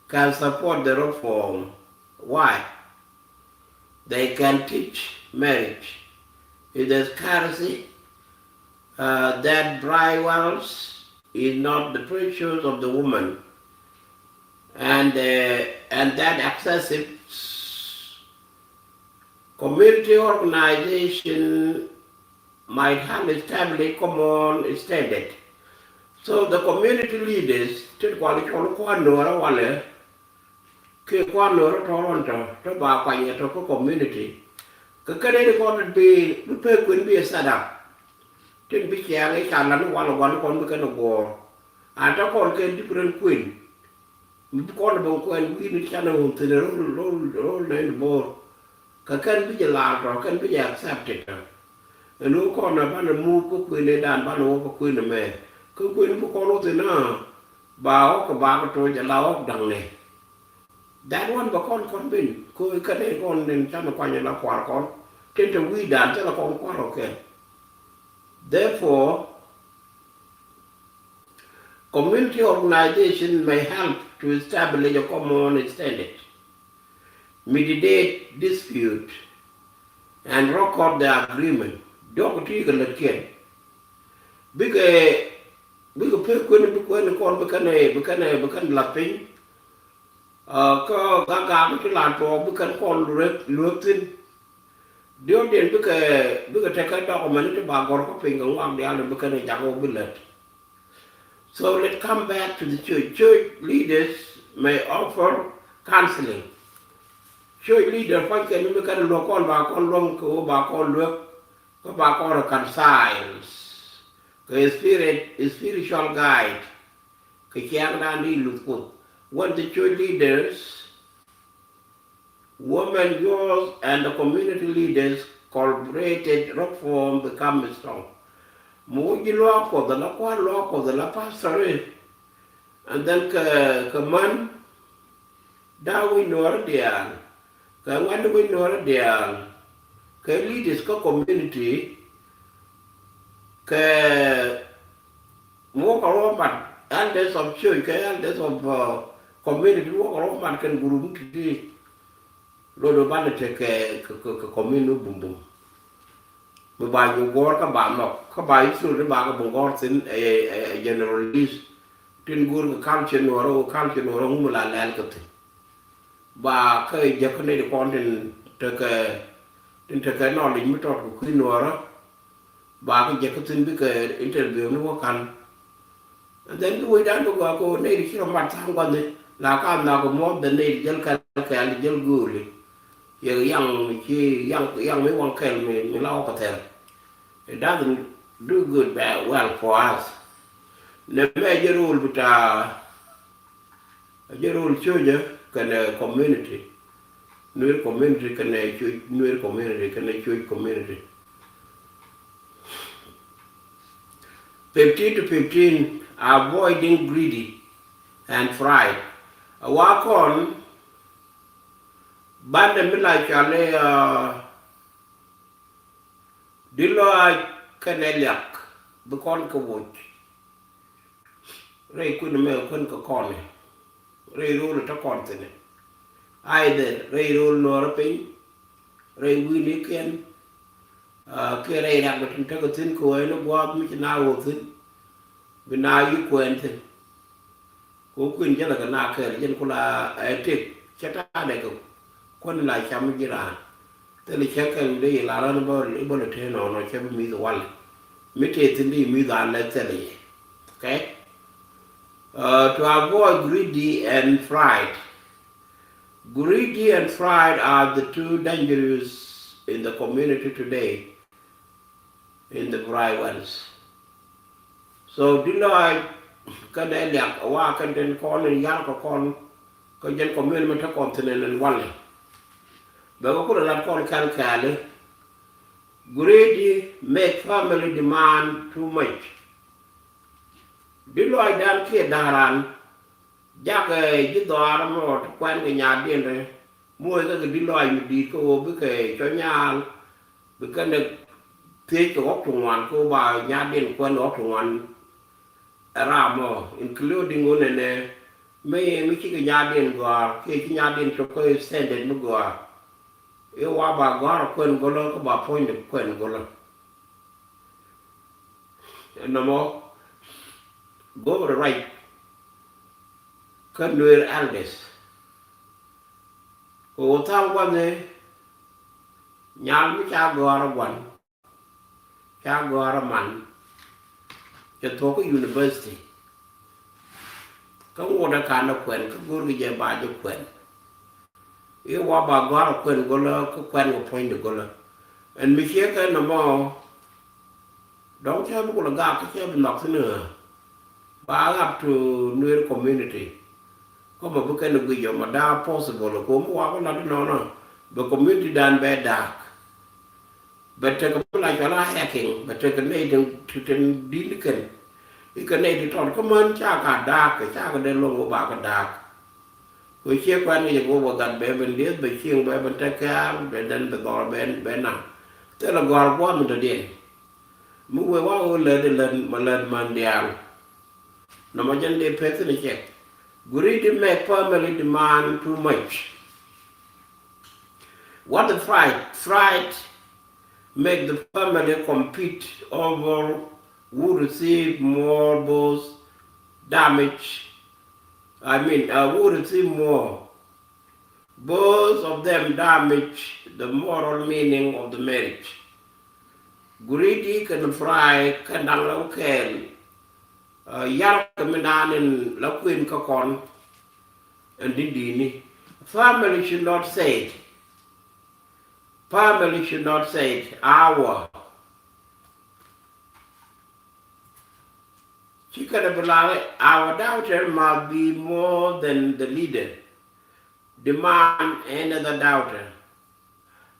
Speaker 1: can support the reform. Why? They can teach marriage. If there's scarcity, that dry wells is not the pressures of the woman, and that excessive Community organization might have established common standard. So the community leaders, to quality Nuer wale, ke Nuer Toronto, to ba kwanya to community. Kakade ko be kun be set up. Tin bi chiang e chan lan wala wan kon be kan go. Ata kon ke different queen. Kon be kon we ni chan on tin roll le bo. Ka kan bi la ro kan bi accepted. No kon na ban mu ko queen e dan ban wo ko queen me. Ko queen bu kon tin na ba ko ba ko to ja la ok dang le. That one ba kon bin ko ka ne kon nen chan ko nya la kwar kon. Tin to we dan ta la kon kwar okay. Therefore, community organization may help to establish a common standard, mediate dispute, and record the agreement. Don't take a look at big when call become lapping. Ko gaga to land for become call looking. Don't then take a document to bag or copying along the other become a jago billet. So let's come back to the church. Church leaders may offer counseling. Church leader phải cái nó cái nó con bà con long của bà con nước có bà con là conscience cái spiritual guide cái chàng đang đi lục cuộc. When the church leaders, women, girls, and the community leaders collaborated, reform become strong. Mỗi lo của the lo quan lo của the pastor, and then cái man đã we know there, cái man we know there, cái leaders của community, cái mỗi cái lo mặt elders of church, cái elders of community mỗi cái lo mặt cái group thì rồi ban cái community bùng bùng. Mà bài nhiều gói các bạn mọc các bài ít rồi bà các bạn gói xin generalist trên guru cái culture nó không một là lẻ cái gì bà cái giờ cái này được con trên cái nó lính mới trọt của khi nó đó bà cái giờ cái xin biết cái interview nó có cần đến cái buổi đó nó có này thì khi nó mặt sang quan gì là cái nào cũng muốn đến đây dân cái dân guru giờ yang mấy quan kèm mình lau có thể it doesn't do good well for us. Never a rule but a rule church can a community. Nuer community can a Nuer community can a church community. 15 to 15 avoiding greedy and pride. A walk on band the middle chale Dilo kaneliak the con ka watch. Ray couldn't make a con. Ray rule at a continent. Either Ray rule nor a pain, Ray Willie can carry up but take a thin coin of what which now was it. But now you quentin. Go queen Jalaganaka, Jankula, I take Chatadeko, Quan like Chamagira. Tell the check and they learn about able to turn on or check me the one. Mitate in the Muda let's tell you. Okay? To avoid greedy and pride. Greedy and pride are the two dangerous in the community today, in the pride ones. So, do I can they like a walk and then call and yank or call, can you community to continent and one. But we could have called Calcali. Greedy make family demand too much. Dilo I don't care daran. Jack a jidor or to quan the yard dinner. More than the dilo I did go because Chonyal because the take of to one go by yardin quan of one around more, including one and may make a yardin go, cake yardin to go send it go. You are about God, Quen Golo, about point of Quen Golo. And no more, go to the right. Can do it, eldest. Go tell one day, Nyal mi cha gora one, cha gora man, cha talk university. Ka woda kana kwen, ka gurgi je ba je kwen. Ye wa ba gora kwen gola, ka kwen go point gola. And mi che no more, don't tell me gola ga ka che knock no. Ba up to Nuer community. Come up can go your mother possible, come walk on no. The community done bad dark. But take a like a hacking, but take a native to ten deacon. You can need to talk, come on, chaka dark, a chaka de long about a dark. We check when you go over that baby and this, but she will take care, and then the door ben now. Tell a girl woman to den. Move away, let the learn man down. No more than they pay the check. Greedy make family demand too much. What the fright make the family compete over who receive more both damage. Who receive more. Both of them damage the moral meaning of the marriage. Greedy can fry kandang local. Yar kaminan in lakwin kakon and dindini. Family should not say it. Family should not say it. Our. Our doubter must be more than the leader. Demand another doubter.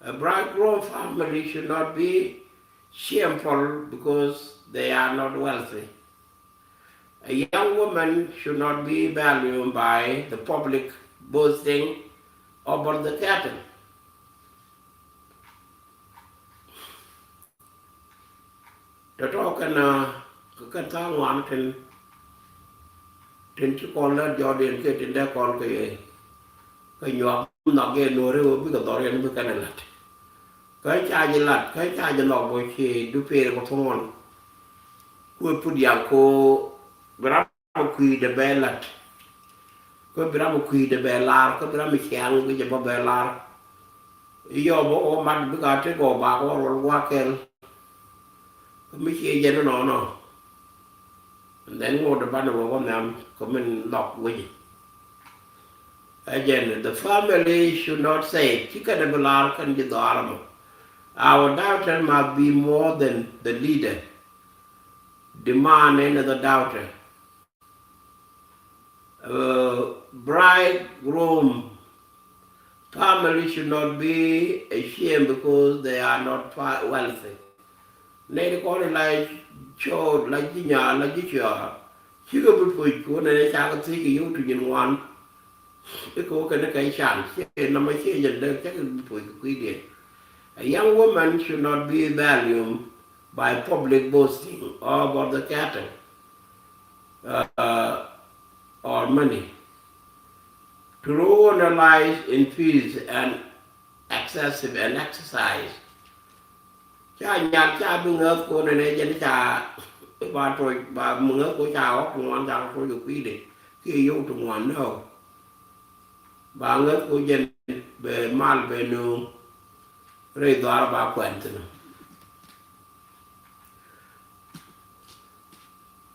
Speaker 1: A bridegroom family should not be shameful because they are not wealthy. A young woman should not be valued by the public boasting about the cattle. The talk and tang one ten to call that Jordan get in that call you are not getting no real big authority and can let. Kai charge a lot, Kai charge a lot, boy, she do pay for someone who put Yanko Bramqui the bellat. Go Bramqui the bellar, go Bramichiang with your bellar. Your boy might be got to go back or walk in. Michi no. And then go to Banner of them come and lock with you. Again, the family should not say, Chicken and Belar can be the armor. Our doubter must be more than the leader. Demand another doubter. Bridegroom family should not be ashamed because they are not wealthy. They call it like show, like Jinya, like Jicha. She go before you go and I shall take you to get one. Because can a chance. No my change and then check it before you did. A young woman should not be valued by public boasting or about the cattle or money. To ruin her life in fees and excessive and exercise. Cha nhạc cha bưng ớt cô này này dân cha ba rồi ba mưa ớt của cha ốc ngon cha có được quý đi khi vô trong ngoan đâu ba ớt của dân về mal về nương rồi đó ba quen thế nào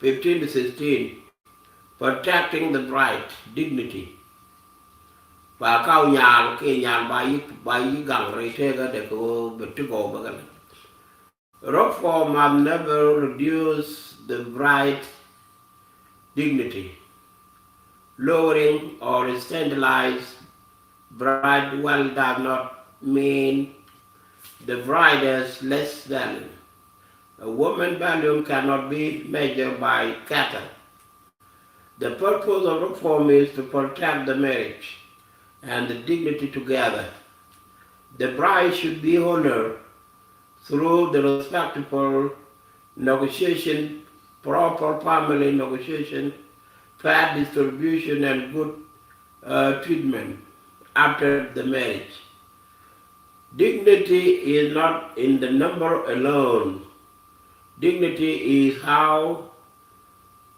Speaker 1: 15 to 16 protecting the bride dignity và cao nhà cái nhà ba yi găng rồi thế cái để cô bật trước cổ ba cái reform have never reduced the bride's dignity. Lowering or scandalized bride well does not mean the bride is less value. A woman's value cannot be measured by cattle. The purpose of reform is to protect the marriage and the dignity together. The bride should be honored through the respectful negotiation, proper family negotiation, fair distribution, and good treatment after the marriage. Dignity is not in the number alone. Dignity is how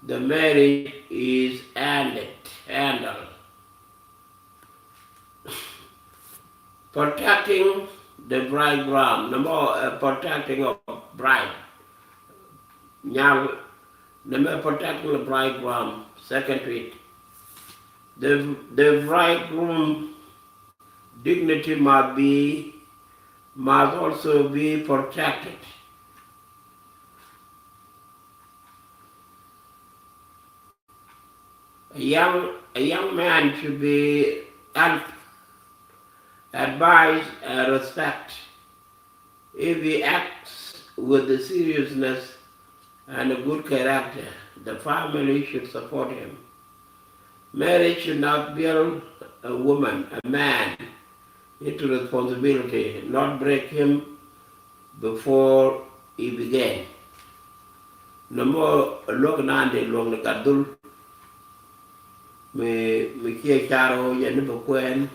Speaker 1: the marriage is handled. Protecting the bridegroom, the more protecting of bride. Now, the more protecting the bridegroom, second to it. The bridegroom dignity must also be protected. A young man should be helped, advised, and respect. If he acts with the seriousness and a good character, the family should support him. Marriage should not build a woman, a man, into responsibility, not break him before he began. No more look nande long the gadul me kia charo yen bukwen.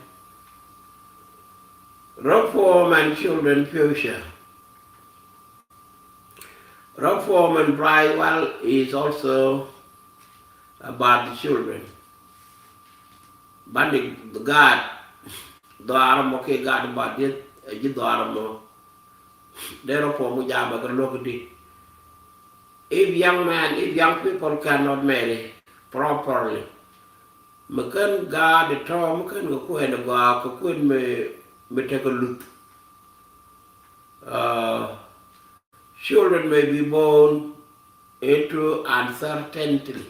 Speaker 1: Reform and children future. Reform and bridal is also about the children. But the God, the Aram okay God about it, you the Aram, therefore Mujaba can look at it. If young people cannot marry properly, Makan God the Tom can go and go, could me take a look. Children may be born into uncertainty.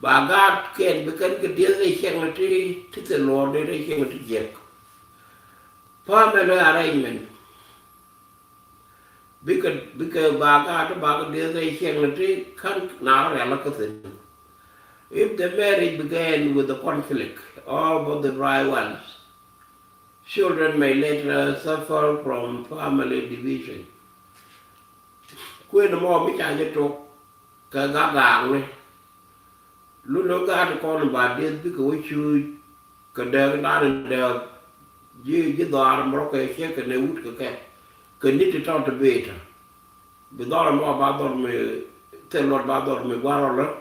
Speaker 1: But God can become the deal to the Lord, they can to Jack. Permanent arrangement. Because God about the can't now relocate. If the marriage began with the conflict or about the rivals, children may later suffer from family division. Queen of more which I took Kagagang. Luno God call about this because you could not in the you the arm rock a shake and they would get. Could need to talk to better. With all more about me, tell what about me, Warren.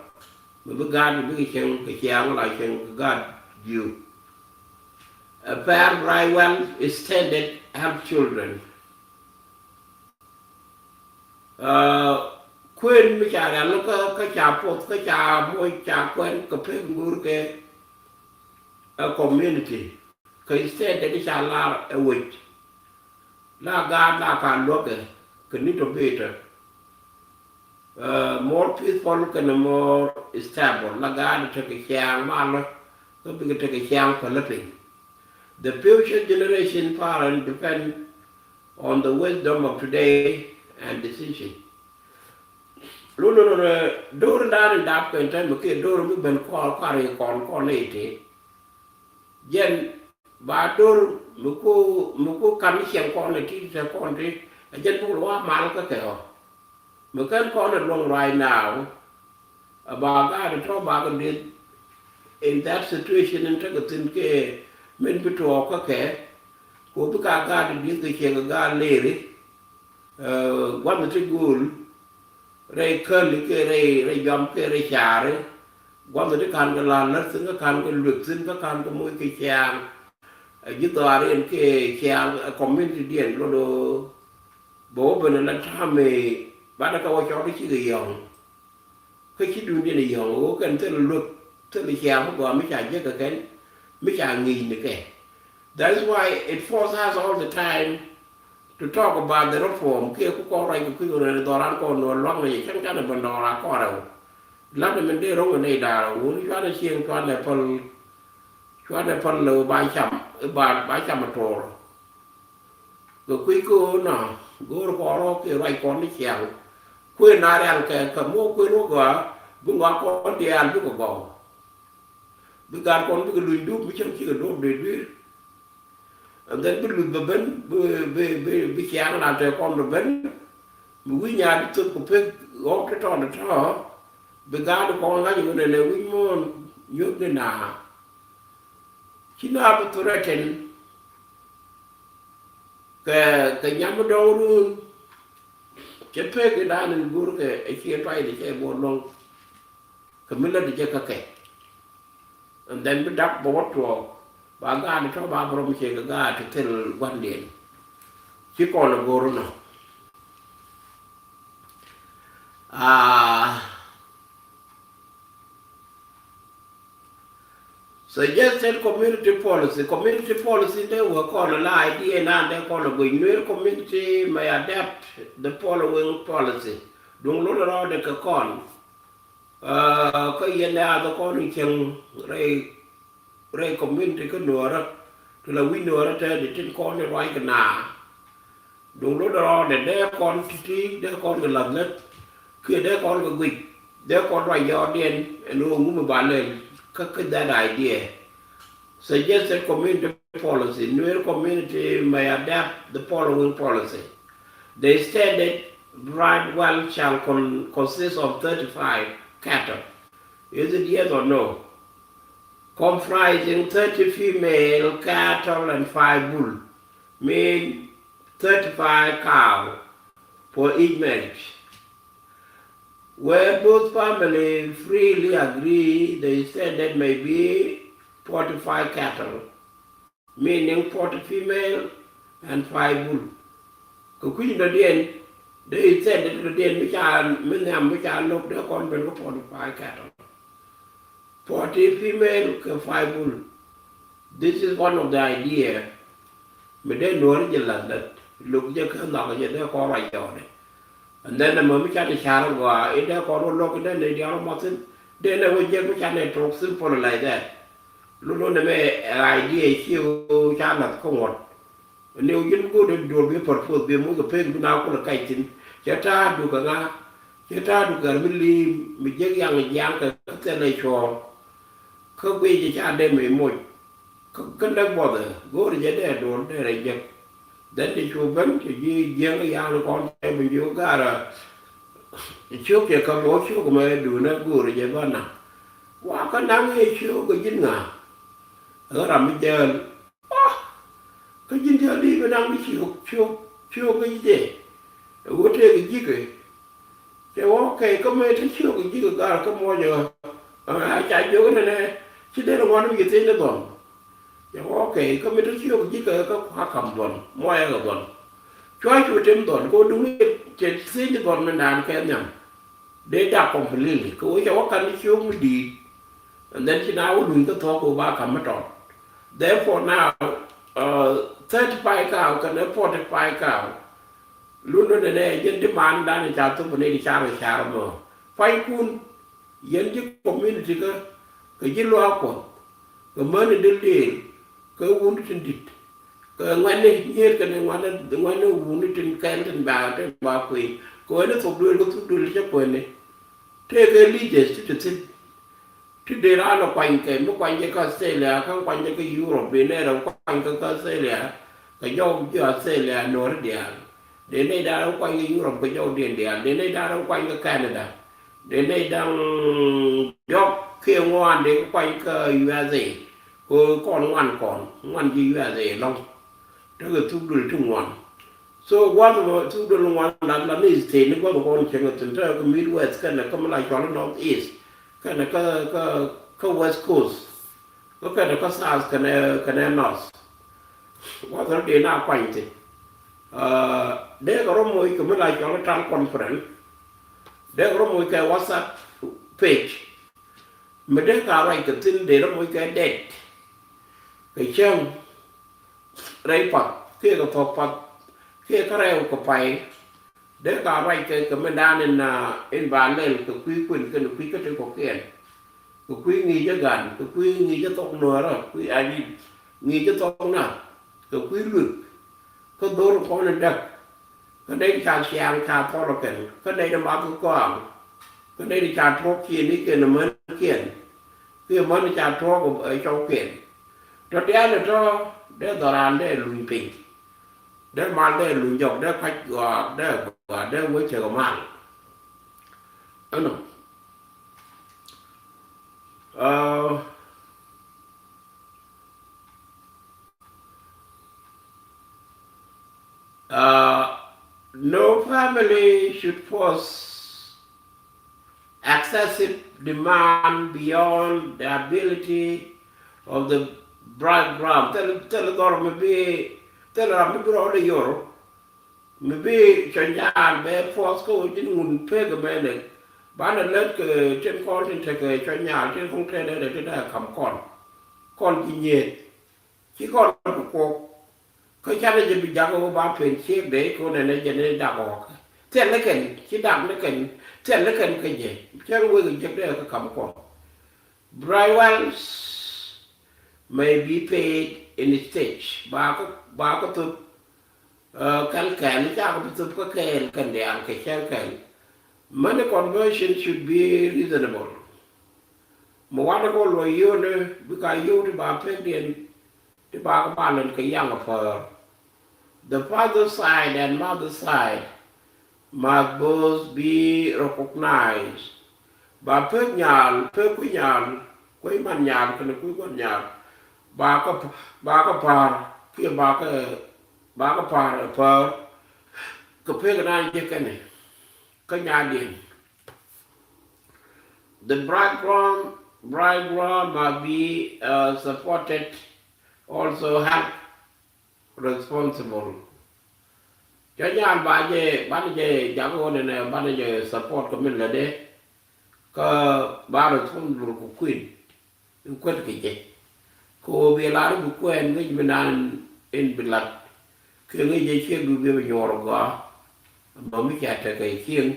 Speaker 1: But God will be young like God you. A fair rival is tended help children. Queen Michara look a chapot, a cha, boy chapon, a a community. Because said that it shall allow a witch. La God la can look at, can need to better. More peaceful and more stable. La God take a young man, so we can take a young for living. The future generation parents depend on the wisdom of today and decision. Lulu, door down and dark and time, okay, door we been called carrying con 80. Jen, but door, Muku commission quantity, the country, a gentle war malca. We can't call it long right now about God and talk about it in that situation and take a thing. Men to talk, okay, who took our God and did the king of God lady, one of the good, Ray Curly, Ray Jump, Ray Shari, one of the Kangalan, nothing a Kangal looks in the Kangamuki Chang, a Gitarian K, Chang, a community and Lodo, Bob and a Tammy, but I was already young. Could you do any young, who can tell look to the Chang, go, Miss I get again. That's why it forces us all the time to talk about the reform. We got one we could do, we can see a dog did. And then we lose the ben, we can't answer on the ben. We had to pick off it on the top. We got to call on you and we mourn you now. She not threaten the Yamador. She pick it down in Gurka, and she tried to say more long. Camilla the Jacka. And then we duck boat to ba ga ni to ba bro mi che ga to tel wan den ci ko na go no ah suggested community policy they work on a idea and they call a new community may adapt the following policy don't look around the con ko yenda the con chen ray community ko nuora to la window ta de tin con the right na don't look around the their quantity they con the lamlet ke they con the week they con right your den and no mu ba le that idea suggested community policy. Nuer community may adapt the following policy. They stated right well shall consist of 35 cattle. Is it yes or no? Comprising 30 female cattle and 5 bull, mean 35 cow for each marriage. Where both families freely agree, they said there may be 45 cattle, meaning 40 female and 5 bull. Kukuji the den, they said that the den which are look the convent 45 cattle. 40 female, 5 bull. This is one of the idea. But they know that look just knock at the call right on it. And then the moment I shall go, in the corner look at the other mountain, then I will just talk simple like that. Look the way idea you cannot come on. Nếu dân cô được đồ bị phật phật bị mỗi cái phên nào cũng là cái chính chế ta được cả bên li mình chế giang cái tên này cho không biết gì cha đem mình một cái đất bò rồi gỗ thì chế để đồ để này giật đến đi chùa bấm thì gì giang cái giang nó con em mình vô cả là trước kia có bố trước mà đủ nó gỗ rồi chế bên nào qua cái nắng ấy trước cái dính ngà ở làm bây giờ cái gì đó đi cái đang đi chiều cái gì đấy, tôi thấy cái gì cái, cái ok có mấy thứ chiều cái gì cái có mua giờ, chạy vô cái này, chỉ để nó ngon cái gì đó thôi, cái ok có mấy thứ chiều cái gì cái có hoa cầm thôi, mua cái thôi, cho chú thêm thôi, cô đúng cái xin cái thôi mình làm cái nhầm, để đáp công phu cô ấy cho cái chiều mới đi, and then chị nào đừng có thọ cô ba cầm mất rồi, therefore now 35 cow can 45 cow. Luno de ne yen demand dan cha tu ne di cha mo. Fai kun yen ji community ka ji lo ko. Ka man de de ka wun tin dit. Ka ngwan ne yer ka ne ngwan wun tin kan tin ba ko ko ne so do ko tu do cha ko ne. Te ke li je tin thì để ra là quanh cái mức quanh cái Australia không quanh cái Europe bên này đâu quanh cái Australia cái dâu chứ Australia nói điện đến đây đã đâu quanh cái Europe cái dâu điện đến đây đã đâu quanh cái Canada đến đây đang dốc kia ngoan đến quanh cái USA còn ngoan gì USA long đó là thu được thu ngoan so what thu được ngoan là này thì nó có một con chuyện là từ cái Midwest cái này có một loại cho nó North East cái này có West Coast có cái này có South cái này North qua đó để nào quanh thì để có một cái mới lại cho nó trang conference để có một cái WhatsApp page mà để cả lại cái tin để nó một cái date cái chương đây phật kia có thọ phật kia có rêu có phải để cả lại cái mình đang in bản lên cái quý quyền cái quý cái trên cổ kiện cái quý nghi cho gần cái quý nghi cho tông nữa rồi quý ai đi nghi cho tông nào cái quý lực có đôi con lên đất cái đây chàng chàng to là kiện cái đây là bao nhiêu con cái đây là chàng thuốc kia ní kia là mới kiện kia mới là chàng thuốc ở trong kiện cho té là cho để tòa án để lùi bình để mang để lùi dọc để khách gò để với chờ mang anh no family should force excessive demand beyond the ability of the bridegroom tell dor me be tell ram me bro de yor me be chanyan be force ko tin mun pe ga me le ba na let ke chen kon tin te ke chanyan tin không te de da kam con chi nhiệt chỉ con ko ko cha de bi ja ko ba pen che de ko ne ne je ne da ko te le ken chi da le ken te le ken ke je chen wo ge je de ka kam kon bridewells may be paid in stage ba ko tu kan kan cha ko tu ko kan de an ke chen kan money conversion should be reasonable mo wa ko lo yo ne bi ka yo ti ba pe de ti ba ka ba len ke yang for the father side and mother side must both be recognized ba pe ku nyal ko man nyal ko ku ko nyal ba ka par ki ba ka par ko pe ga na je kan ka nya din the bridegroom must be supported also help responsible cho nyan ba je ja ko ne ba je support ko min la de ka ba responsible ko queen in kwet ke je ko be la bu kwen ngi minan in bilat ke ngi je che du be nyor ga ba mi cha ta ke chieng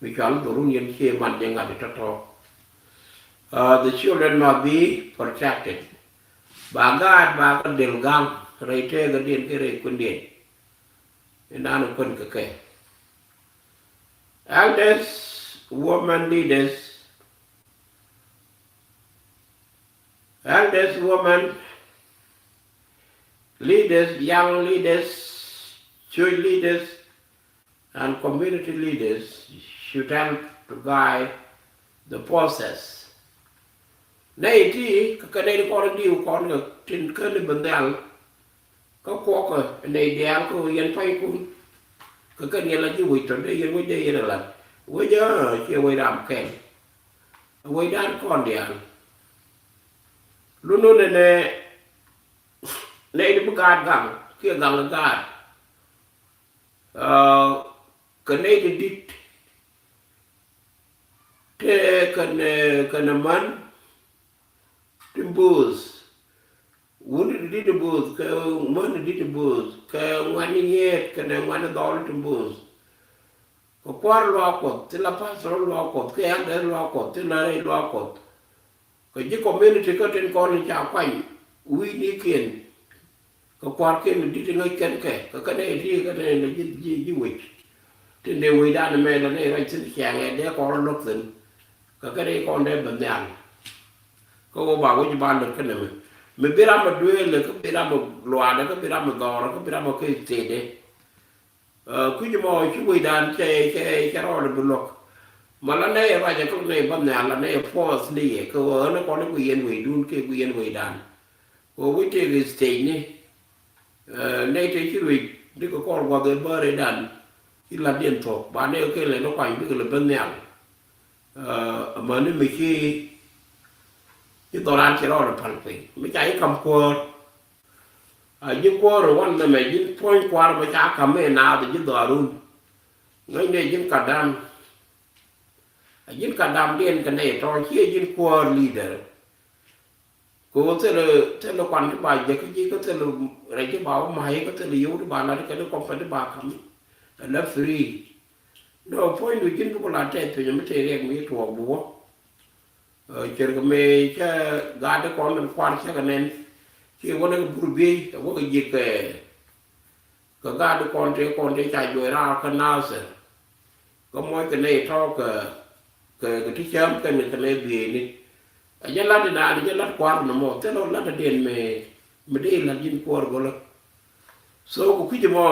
Speaker 1: mi chal do run yen che man je ngati to the children must be protected ba ka del gang re te ga den ke re kun den ina no kun ke elders women women leaders, young leaders, church leaders, and community leaders should help to guide the process. Naiti kakane ko di ko no tin kan bandal ko ko ne dia ko yen pai ku kakane la ji wi to de yen wi de yen la wi ja che wi ram ken wi dan kon dia lu no ne di bukat gang kia gang gat kene di dit te kene man timbus wundi di timbus ke man di timbus ke ngani yet kene ngani dol timbus ko kwar lo ko tila pasro lo ko ke ande lo ko tila re lo ko ko ji community ko ten ko ni cha kwai wi ni kien ko kwar ken di ngai ken ke ko kane di ka ne ji wi tin de wi da me la ne rai tin kyang e de ko lo tin ko kane ko ne ban dan ko ba wo ji ban de ken me bira ma duele ko bira ma lo ada ko bira ma dora ko bira ma ke te de ku ji mo ji wi dan ke ro le blok mala ne ra ja ko ne ban na la ne force ni ko ne ko ne ku yen wi dun ke ku yen wi dan ko wi te ge stay ni nei te chi ri di ko kor wa de bare dan i la dien to ba ne ke le no kwa bi ke le ben ya ma ne mi chi i to ran chi ro le pan pe mi cha i kam ko a ji ko ro wan na me ji point kwar ba cha kam me na de ji do run ngai ne jin ka dam a jin ka dam dien ka ne to chi jin ko leader cô thế là quan cái bài giờ cái gì có thể là lấy cái bảo mày có thể là yếu cái bà là cái nó còn phải cái bà không là free no point đôi khi cũng là thế thì mới thấy rằng mấy thuộc búa chơi cái mê cái gà cái con mình quan cái nên khi có cái bùi bì có cái gì cái gà cái con chơi chạy đuổi ra cái nào sẽ có mỗi cái này thao cái thích chấm cái mình cái này về đi aja la de na aja la kwar no mo te lo la de den me de la jin kwar go la so ko ki mo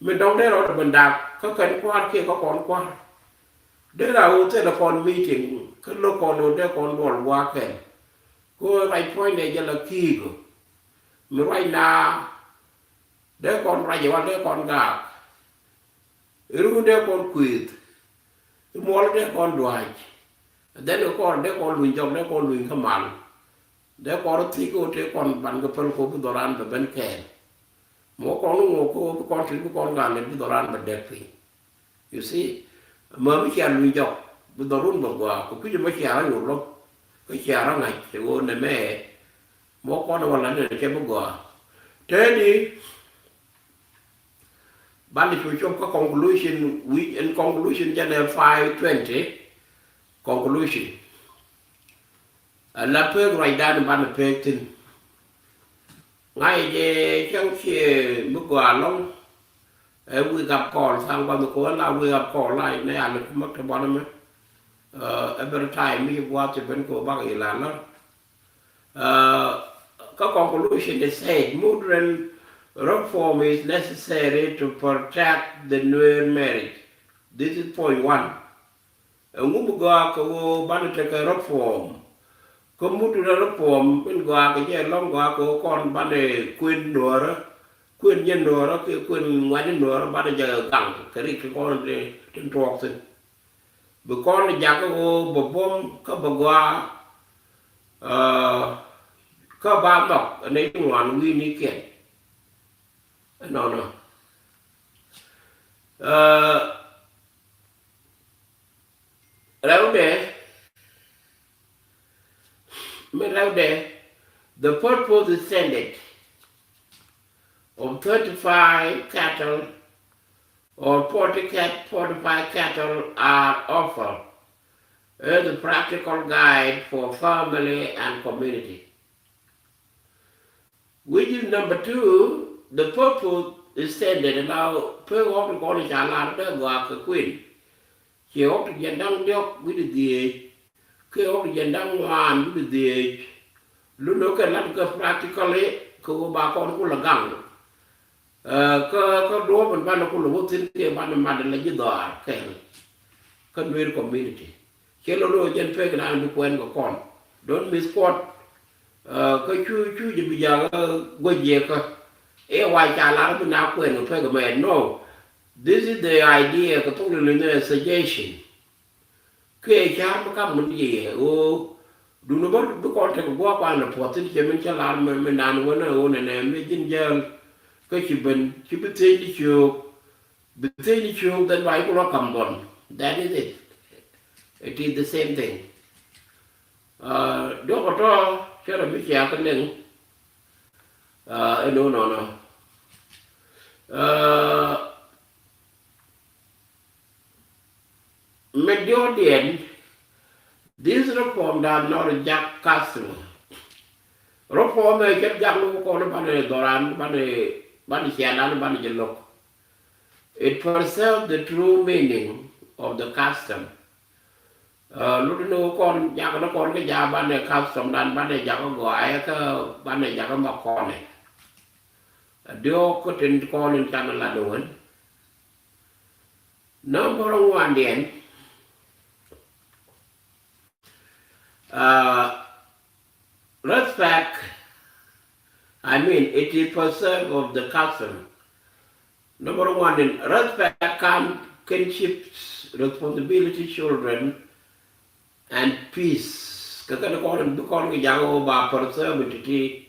Speaker 1: me dong de ro ban da ko kan kwar ke ko kon kwar de la u te la kon meeting ko lo kon no de kon bol wa ke ko right point de ja la ki go me right na de kon ra je wa de kon ga ru de kon quit mo de kon dwaj then ko de ko lu jom de ko lu kamal de ko ti ko te kon ban ga pel ko bu doran be ben ken mo ko no ko bu kon ti bu kon ga le bu doran be de fi you see ma mi kan mi jo bu dorun bo gwa ko ku je ma cha yo lo ko cha ra ngai te wo ne me mo ko no wala ne ke bu gwa te ni ban chu chom ko conclusion we in conclusion channel 520 conclusion la pe right down ban pe tin ngay về trong khi bước qua long we gặp call sang qua một cố là we gặp call lại này anh cũng mất cái bọn nó every time mình qua thì bên cô bác ấy là nó có conclusion they said modern reform is necessary to protect the Nuer marriage. This is point one. Ngũ qua cô ban cái reform có một cái reform bên qua cái gì long qua cô con ban này quyền Nuer đó quyền nhân Nuer đó cái quyền ngoài nhân Nuer ban này giờ cẳng cái con này trên trọc thôi bữa con này giặc cô bom bom có bờ qua có ba đọc ở đây ngoan nguyên ý kiến nó đâu để the purpose is intended of 35 cattle or 45 cattle are offered as a practical guide for family and community. Which is number two, the purpose is stated now, per often call it a lot of queen. She ought to get down with the age. Khi họ dân đang hoàn cái gì lúc đó cái làm cái practically cô bà con cũng là gắng có đố mình ban nó cũng là vô tin cái ban mà là gì đó cái Nuer community khi lúc đó dân phải cái nào được quen của con don't misquote cái chú gì bây giờ quay về cái ngoài trả lại bên nào quen của phải cái mẹ no this is the idea cái thông tin này suggestion cái cha nó có một gì đúng nó bắt con thì qua qua là phật thì chỉ mình cho làm mình làm cái này mình chính giờ cái chỉ biết thấy đi chuộc đến vậy cũng nó cầm bồn that is it is the same thing đó có cho cho là biết cha cái này no majority this reform does not reject customer. Reform này chấp nhận luôn con nó ban doran ban xe ban dân lộc. It preserves the true meaning of the custom. Lúc đó con giặc nó con cái nhà ban này custom ban này giặc nó gọi cái ban này giặc nó mặc con này. Điều có trên con lên channel là đúng. Number one then. Respect, I mean, it is preserve of the custom. Number one, in respect, kinships, responsibility, children, and peace. Cái con cái giáo bà preserve thì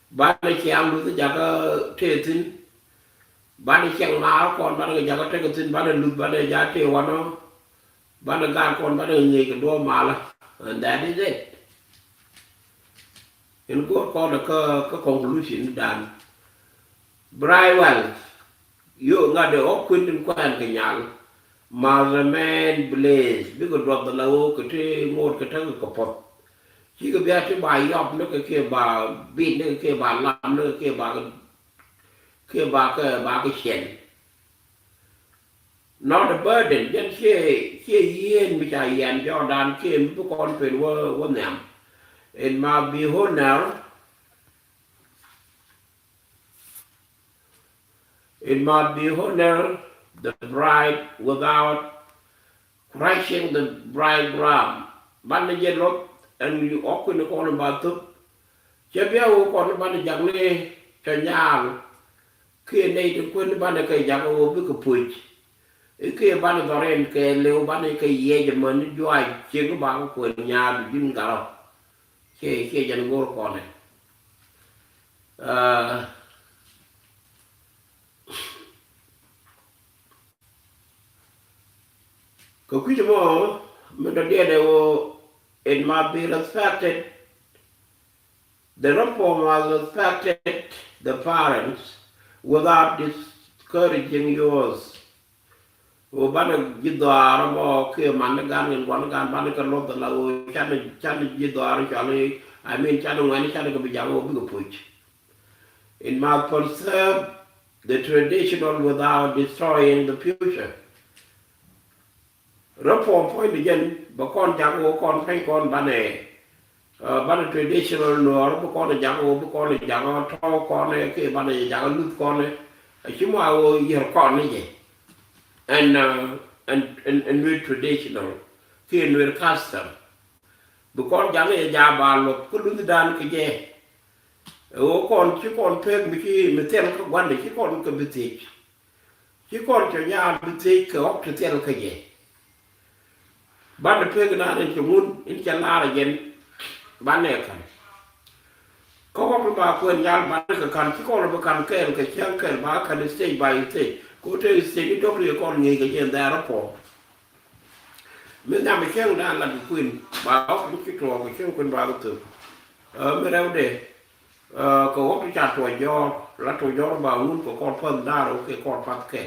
Speaker 1: ban này chàng đối với giáo thế tin, ban này chàng máu con ban này giáo thế tin, ban này lụt ban này giáo thế hoàn nó, ban này gan con ban này người cái đua mà là. And that is it. In có được cái conclusion đàn. Bright well, you got the awkward and quan cái nhà. Mazaman blaze, biết có drop the low cái thế ngồi cái thằng cái pot. Chỉ có biết cái bài học nó cái bà beat nó cái bà làm nó cái bà cái chuyện. Not a burden, dân khi yên bị chạy yên cho đàn khi mấy con phải vô nằm. It must be honor. It must be honor the bride without crushing the bridegroom. Ban này dân lốt, anh you often nó con bà thức. Chứ biết con nó ban này chẳng nê cho nhà. Khi này thì quên ban này cái chẳng biết cái phụi. Cái ban đó em cái liều ban này cái gì mà nó doai chỉ có bao quần nhà được dính cả ke jan gor kone uh ko kujimo me do de wo it might be respected. The reform was respected the parents without discouraging yours. Wo bana jidwar mo ke man gan ngin wan gan bana ka lot la wo chan jidwar chali I mean chan ngani chan ko bijam wo bi puch. It must preserve the traditional without destroying the future. Reform point again ba kon jang wo kon kai kon bana bana traditional Nuer bu ko jang wo bu ko jang to ko ne ke bana jang lut ko ne chi mo wo yer ko ne je and with traditional ke with custom bu ko jang e ja ba lo ku lu dan ke je o kon chi kon pe mi ki mi tel ko wan de chi kon ko bi ti chi kon to nya bi ti ko to tel ke je bana pe na ne mun in cha la yen bana kan ko ba ko nyal ba ka kan ki ko ba kan ke ke chen ke ba kan stage by stage ko te stage to ri ko ngi ke jen da rapo me na me chen da la kuin ba ko ki to ko chen kun ba to me ra de ko ko cha to yo la to yo ba un ko ko pon da ro ke ko pa ke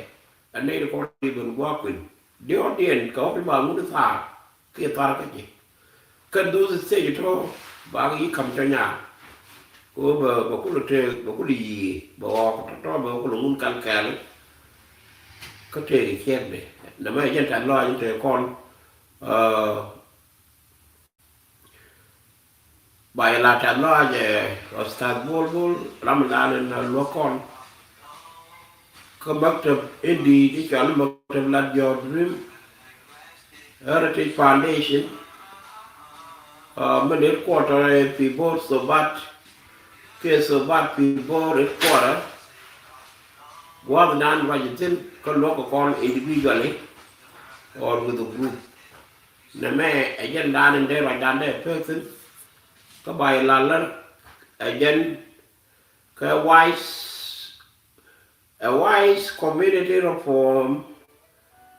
Speaker 1: an ne ko ri gun gwa kuin dio dien ko ba un ta ke ta ka ji kan do stage to ba yi kam cha nya cô bà có được chơi bà có đi gì bà có đó bà có muốn căng cà có chơi thì khen này là mấy dân trả lo những trẻ con bài là trả lo về ở Istanbul Ramadan là lúa con có bắt tập Indi cái chỗ mà tập là your dream Heritage Foundation mình đến quarter people so bad case of bad people reporter was done by the local individually or with a group. The man again done in there by done there person có bài là again a wise community reform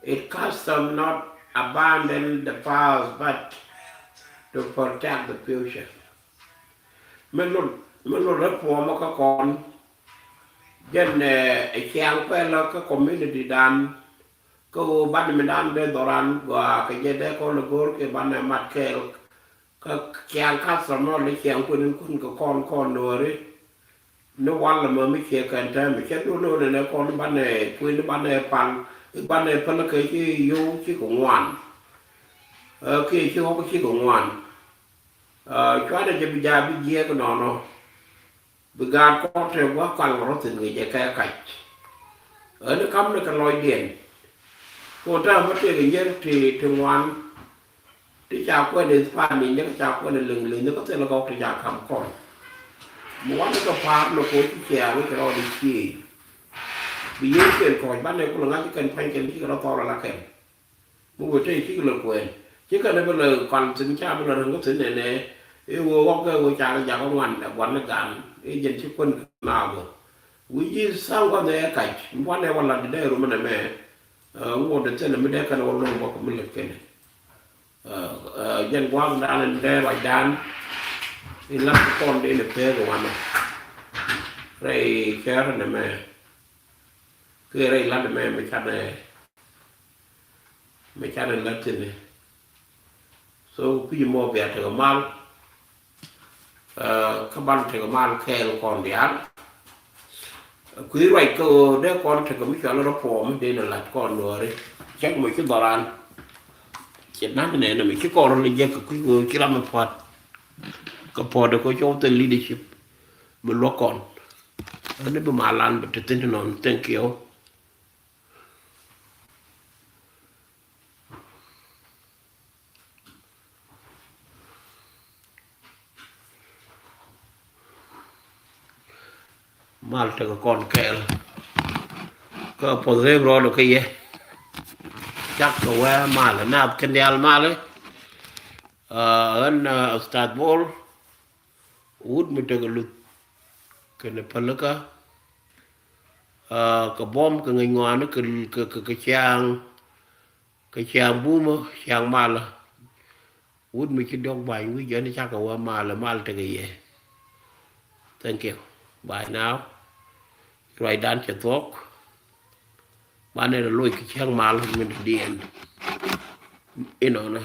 Speaker 1: it custom not abandon the past but to protect the future. Mình luôn reform các con dân chàng phải là các community đàn cô ban mình đàn bên đàn và cái gì đấy con là cô cái ban này mặt cái chàng khác sớm nó lấy chàng quân cái con rồi nó quan là mà mấy chàng cần thêm mấy chết luôn này con ban này quân ban này pan là cái yêu chứ cũng ngoan cái chứ không có chứ cũng ngoan cho nên bây giờ bây giờ cái nó began có thể quá quan nó từ người dạy cái cảnh ở nó cắm nó cái lòi điện cô ta mất cái gì thì thường ngoan thì chào quên đến pha mình nhớ chào quên đến lừng nó có thể là có cái nhà cầm con muốn nó có pha nó cố chỉ chè với cái lòi đi chi vì những chuyện khỏi bắt này cũng là ngay cái cần phanh cái nó to là kèm một người chơi chỉ lực quyền chứ cần bây giờ còn sinh cha bây giờ đừng có thứ này yêu có cái người cha nhà có ngoan đã quán nó cạn cái dân chức quân nào rồi quý sao có thể cảnh quán này quan là để rồi mình mẹ ngồi đến trên là mình để cái nó luôn có mình lực cái này dân quán đã lên đây bài đan thì lắp con đi được thế rồi mà rồi cái này mẹ cái này lắp mẹ mình chặt này lắp trên này so cái mua về thì có mal các bạn thì có mal kèo còn đi ăn quý vậy cơ đấy con thì có mấy cái nó phồm đây là con rồi đấy chắc mấy cái bảo an chuyệnนั้นnày là mấy cái con nó lấy cái quý cái làm phật cái phật được có chỗ tên leadership mình lo con ở đây mà làm được tên nó tên kiểu mal te con kẹo có podré bro được cái gì chắc có mal là nạp cái đèn mal ấy ở Istanbul wood mi tega lut kene palaka ka bom ka ngai ngwan ka chang buma chang mala wood mi chi dog bai wi jani chaka wa mala tega ye thank you bye now right down to talk bane la loy ki chang mala min dien na